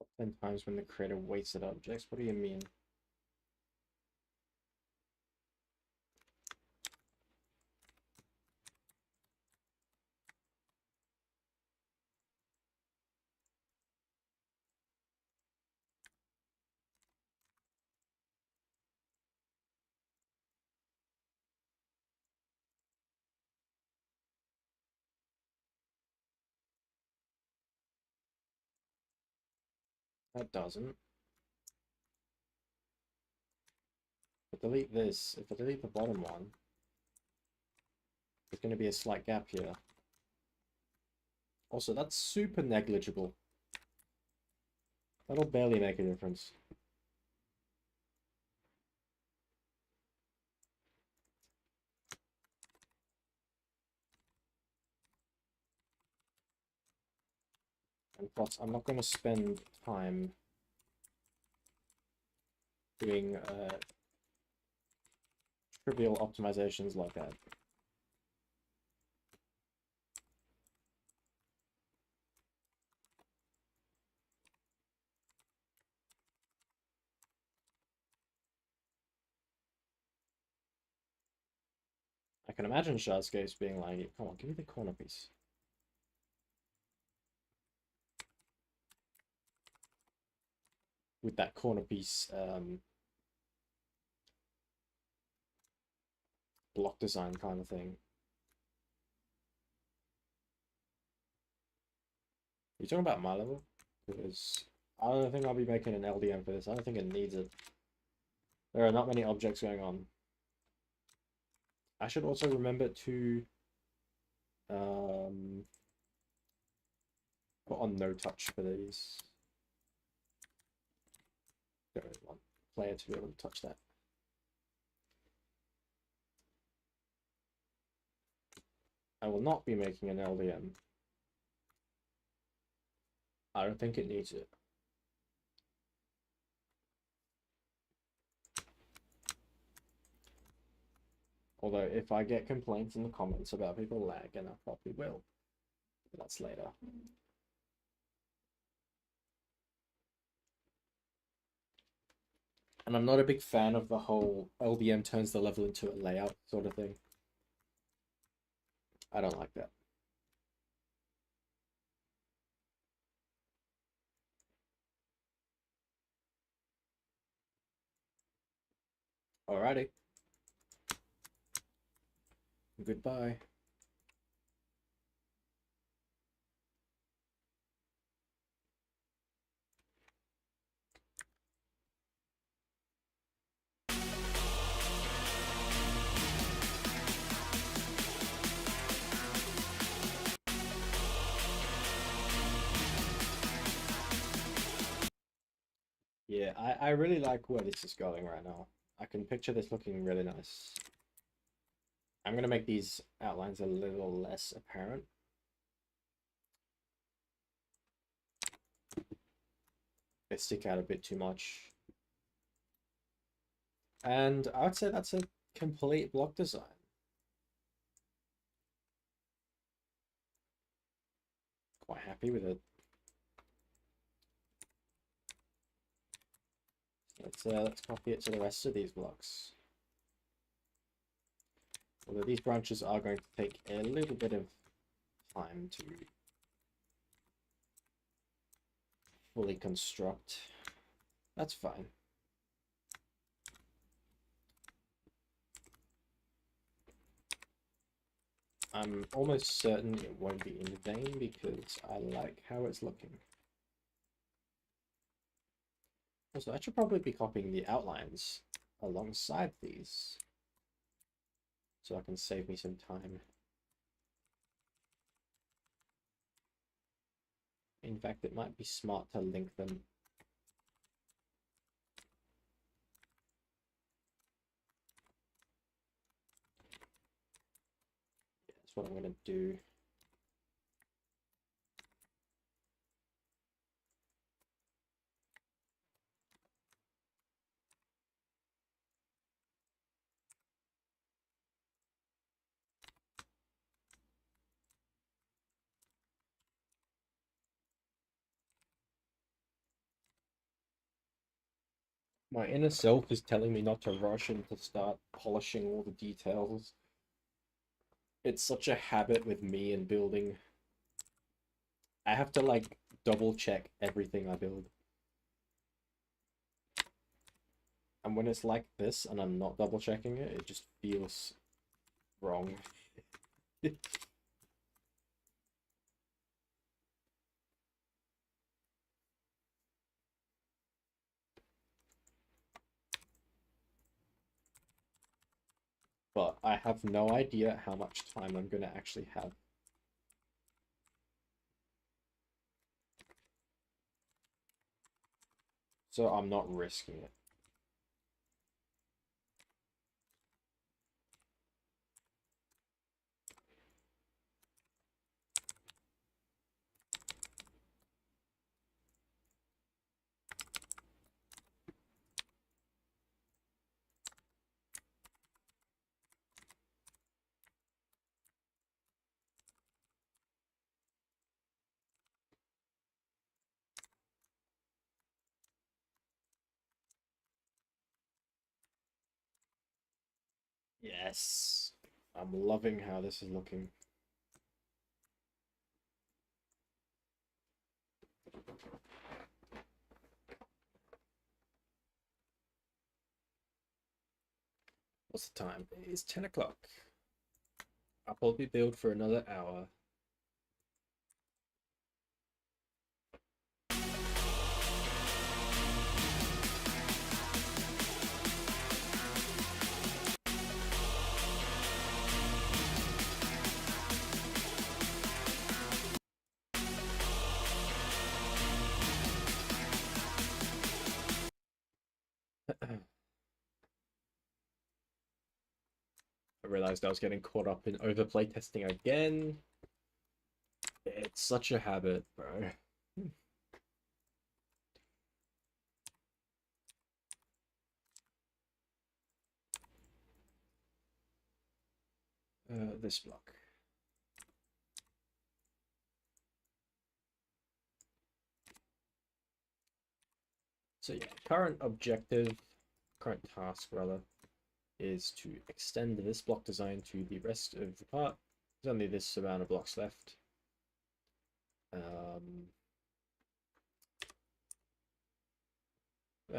S1: Top 10 times when the creator wasted objects. What do you mean? That doesn't. But delete this. If I delete the bottom one, there's going to be a slight gap here. Also, that's super negligible. That'll barely make a difference. And plus, I'm not going to spend time doing trivial optimizations like that. I can imagine Sharscapes being like, come on, give me the corner piece. With that corner piece block design kind of thing. Are you talking about my level? Because I don't think I'll be making an LDM for this. I don't think it needs it. There are not many objects going on. I should also remember to put on no touch for these. Don't really want player to be able to touch that. I will not be making an LDM. I don't think it needs it. Although if I get complaints in the comments about people lagging, I probably will. But that's later. And I'm not a big fan of the whole LDM turns the level into a layout sort of thing. I don't like that. Alrighty. Goodbye. Yeah, I really like where this is going right now. I can picture this looking really nice. I'm going to make these outlines a little less apparent. They stick out a bit too much. And I would say that's a complete block design. Quite happy with it. Let's copy it to the rest of these blocks. Although these branches are going to take a little bit of time to fully construct. That's fine. I'm almost certain it won't be in vain because I like how it's looking. Also, I should probably be copying the outlines alongside these so I can save me some time. In fact, it might be smart to link them. Yeah, that's what I'm going to do. My inner self is telling me not to rush and to start polishing all the details. It's such a habit with me and building. I have to like double check everything I build. And when it's like this and I'm not double checking it, it just feels wrong. But I have no idea how much time I'm going to actually have. So I'm not risking it. Yes. I'm loving how this is looking. What's the time? It's 10 o'clock. I'll probably build for another hour. I realized I was getting caught up in overplay testing again. It's such a habit, bro. This block. So yeah, current current task rather, is to extend this block design to the rest of the part. There's only this amount of blocks left. The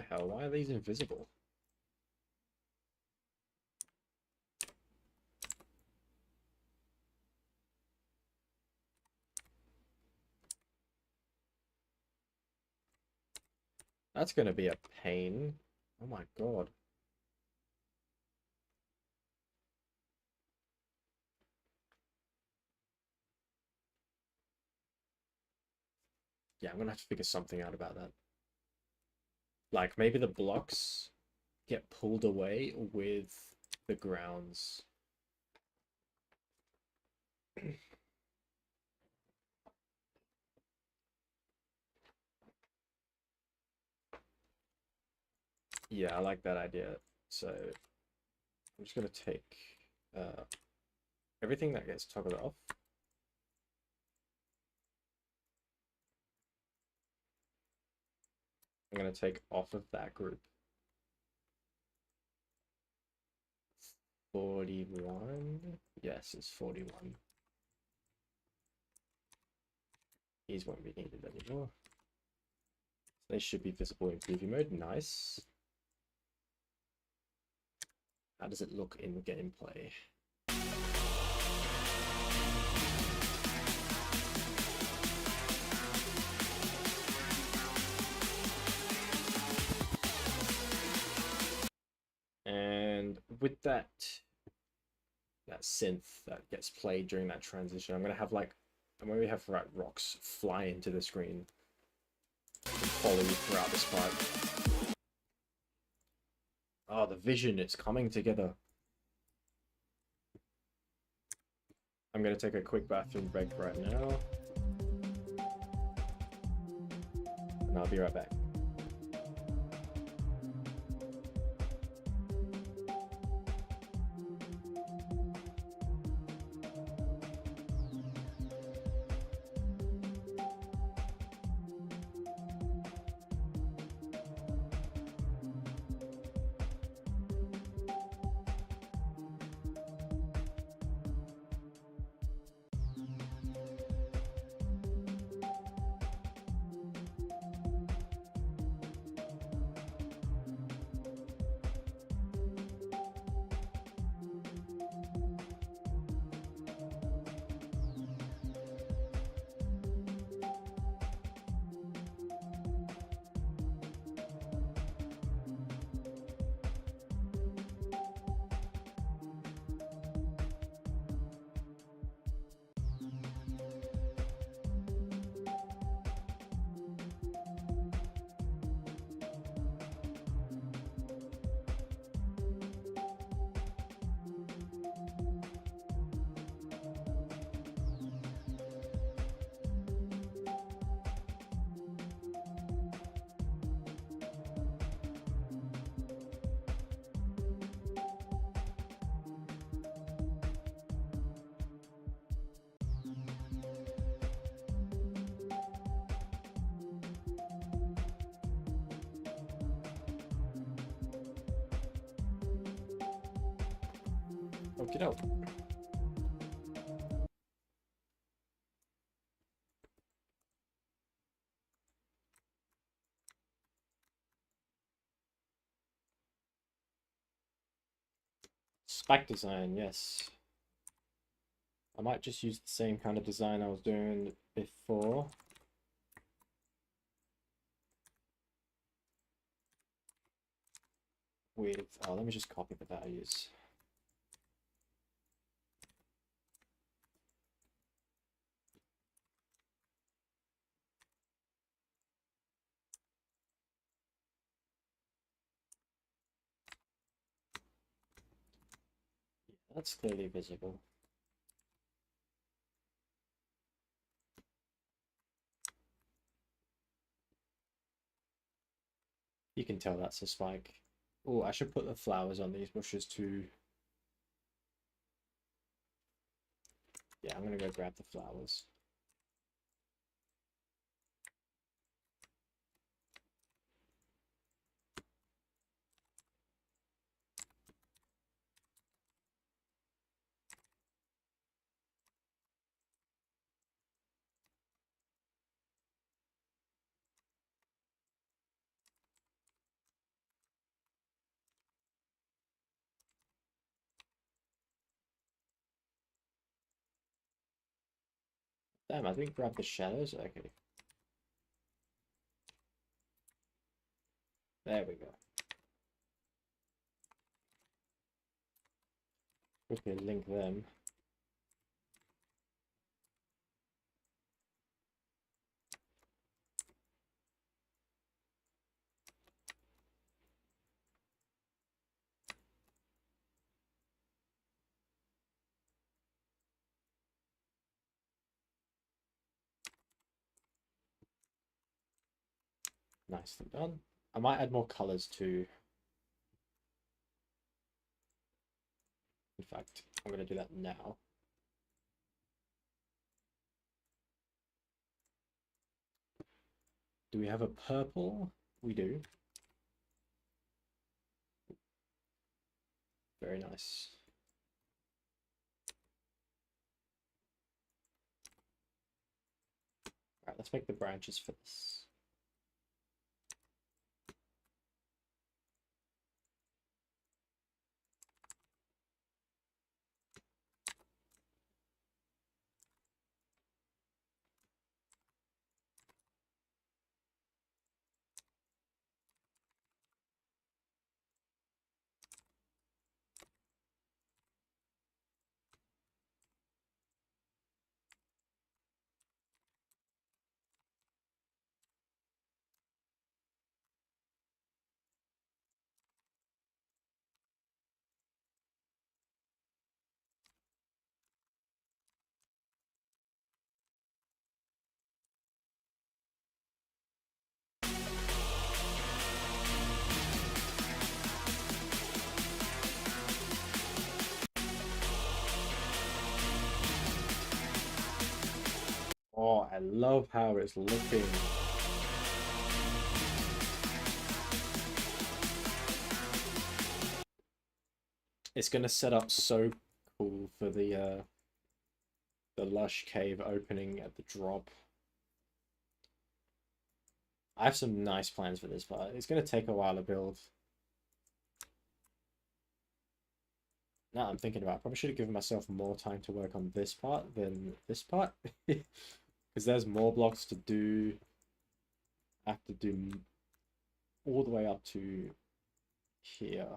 S1: hell? Why are these invisible? That's gonna be a pain. Oh my god. Yeah, I'm gonna have to figure something out about that. Like, maybe the blocks get pulled away with the grounds. Yeah, I like that idea. So I'm just gonna take everything that gets toggled off. I'm gonna take off of that group 41. Yes, it's 41. These won't be needed anymore. They should be visible in preview mode. Nice. How does it look in gameplay? And with that synth that gets played during that transition, I'm gonna have like rocks fly into the screen and follow you throughout this part. Oh, the vision, it's coming together. I'm gonna take a quick bathroom break right now, and I'll be right back. Okie doke. Spike design, yes. I might just use the same kind of design I was doing before. With, oh, let me just copy the values. That's clearly visible. You can tell that's a spike. Oh, I should put the flowers on these bushes too. Yeah, I'm gonna go grab the flowers. Damn, I didn't grab the shadows. Okay. There we go. Quickly link them. Nicely done. I might add more colors too. In fact, I'm going to do that now. Do we have a purple? We do. Very nice. Alright, let's make the branches for this. Oh, I love how it's looking. It's gonna set up so cool for the lush cave opening at the drop. I have some nice plans for this part. It's gonna take a while to build. Now I'm thinking about it, probably should have given myself more time to work on this part than this part. Because there's more blocks to do. I have to do all the way up to here.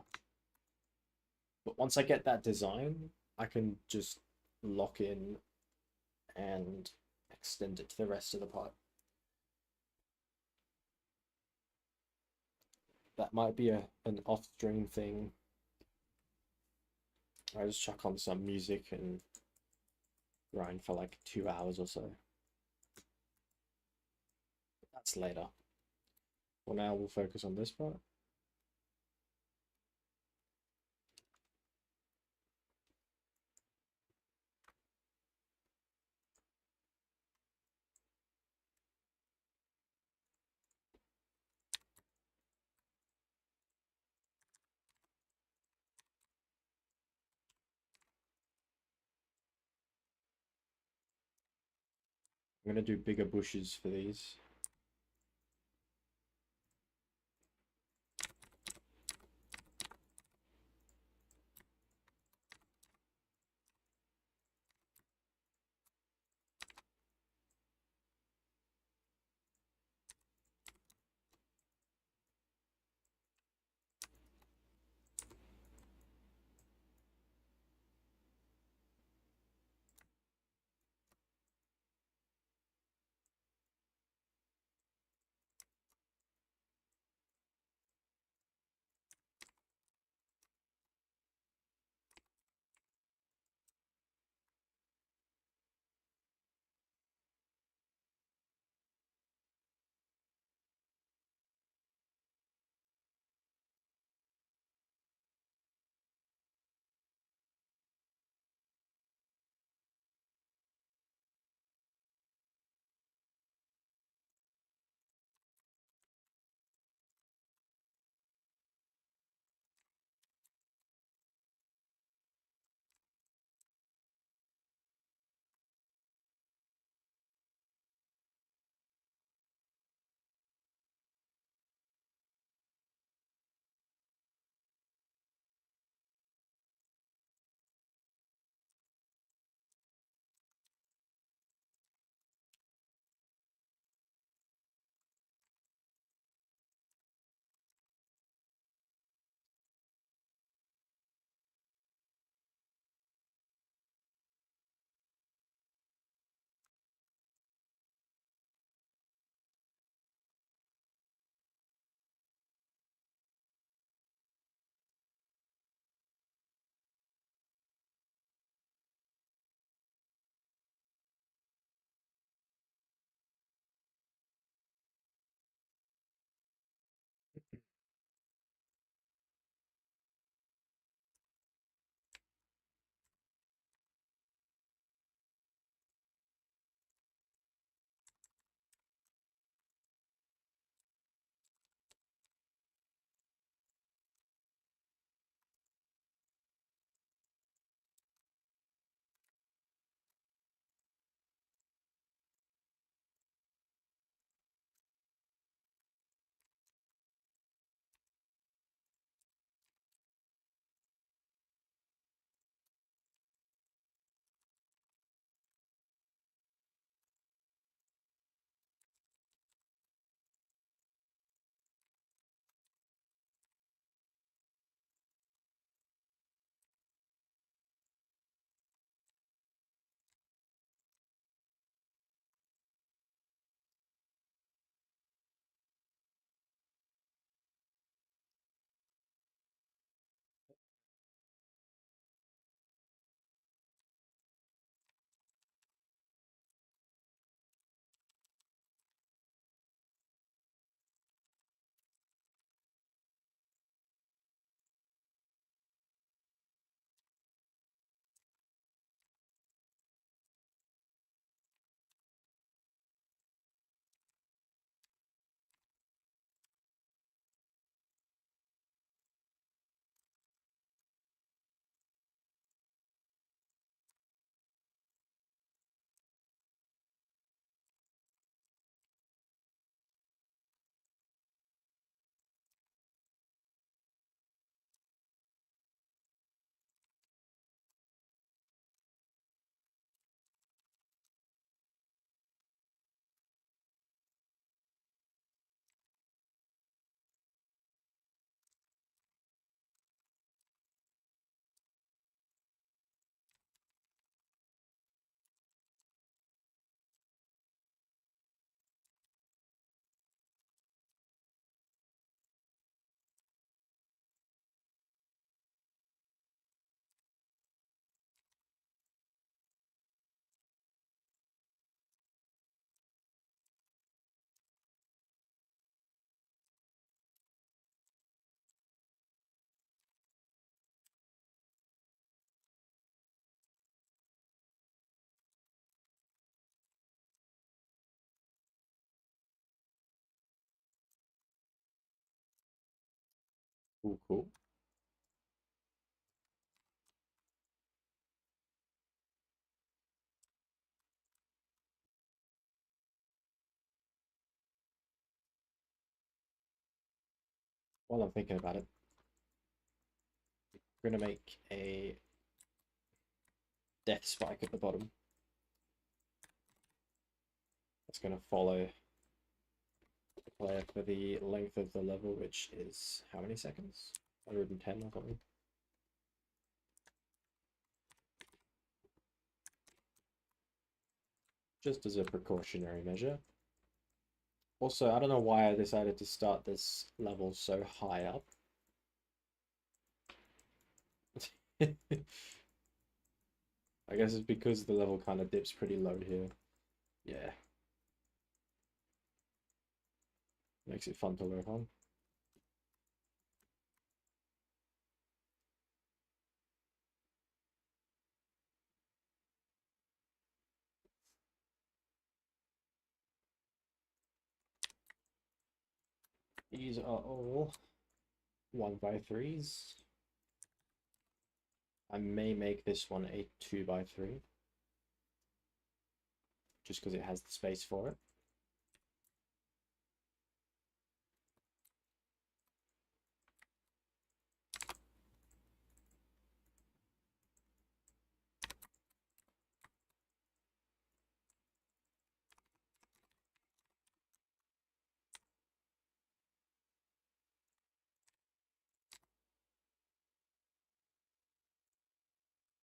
S1: But once I get that design, I can just lock in and extend it to the rest of the part. That might be an off-stream thing. I just chuck on some music and grind for like 2 hours or so. That's later. For now, we'll focus on this part. I'm gonna do bigger bushes for these. Cool, cool. while I'm thinking about it, we're gonna make a death spike at the bottom. That's gonna follow the player for the length of the level, which is how many seconds? 110 or something. Just as a precautionary measure. Also, I don't know why I decided to start this level so high up. I guess it's because the level kind of dips pretty low here. Yeah. Makes it fun to work on. These are all 1x3s. I may make this one a 2x3. Just because it has the space for it.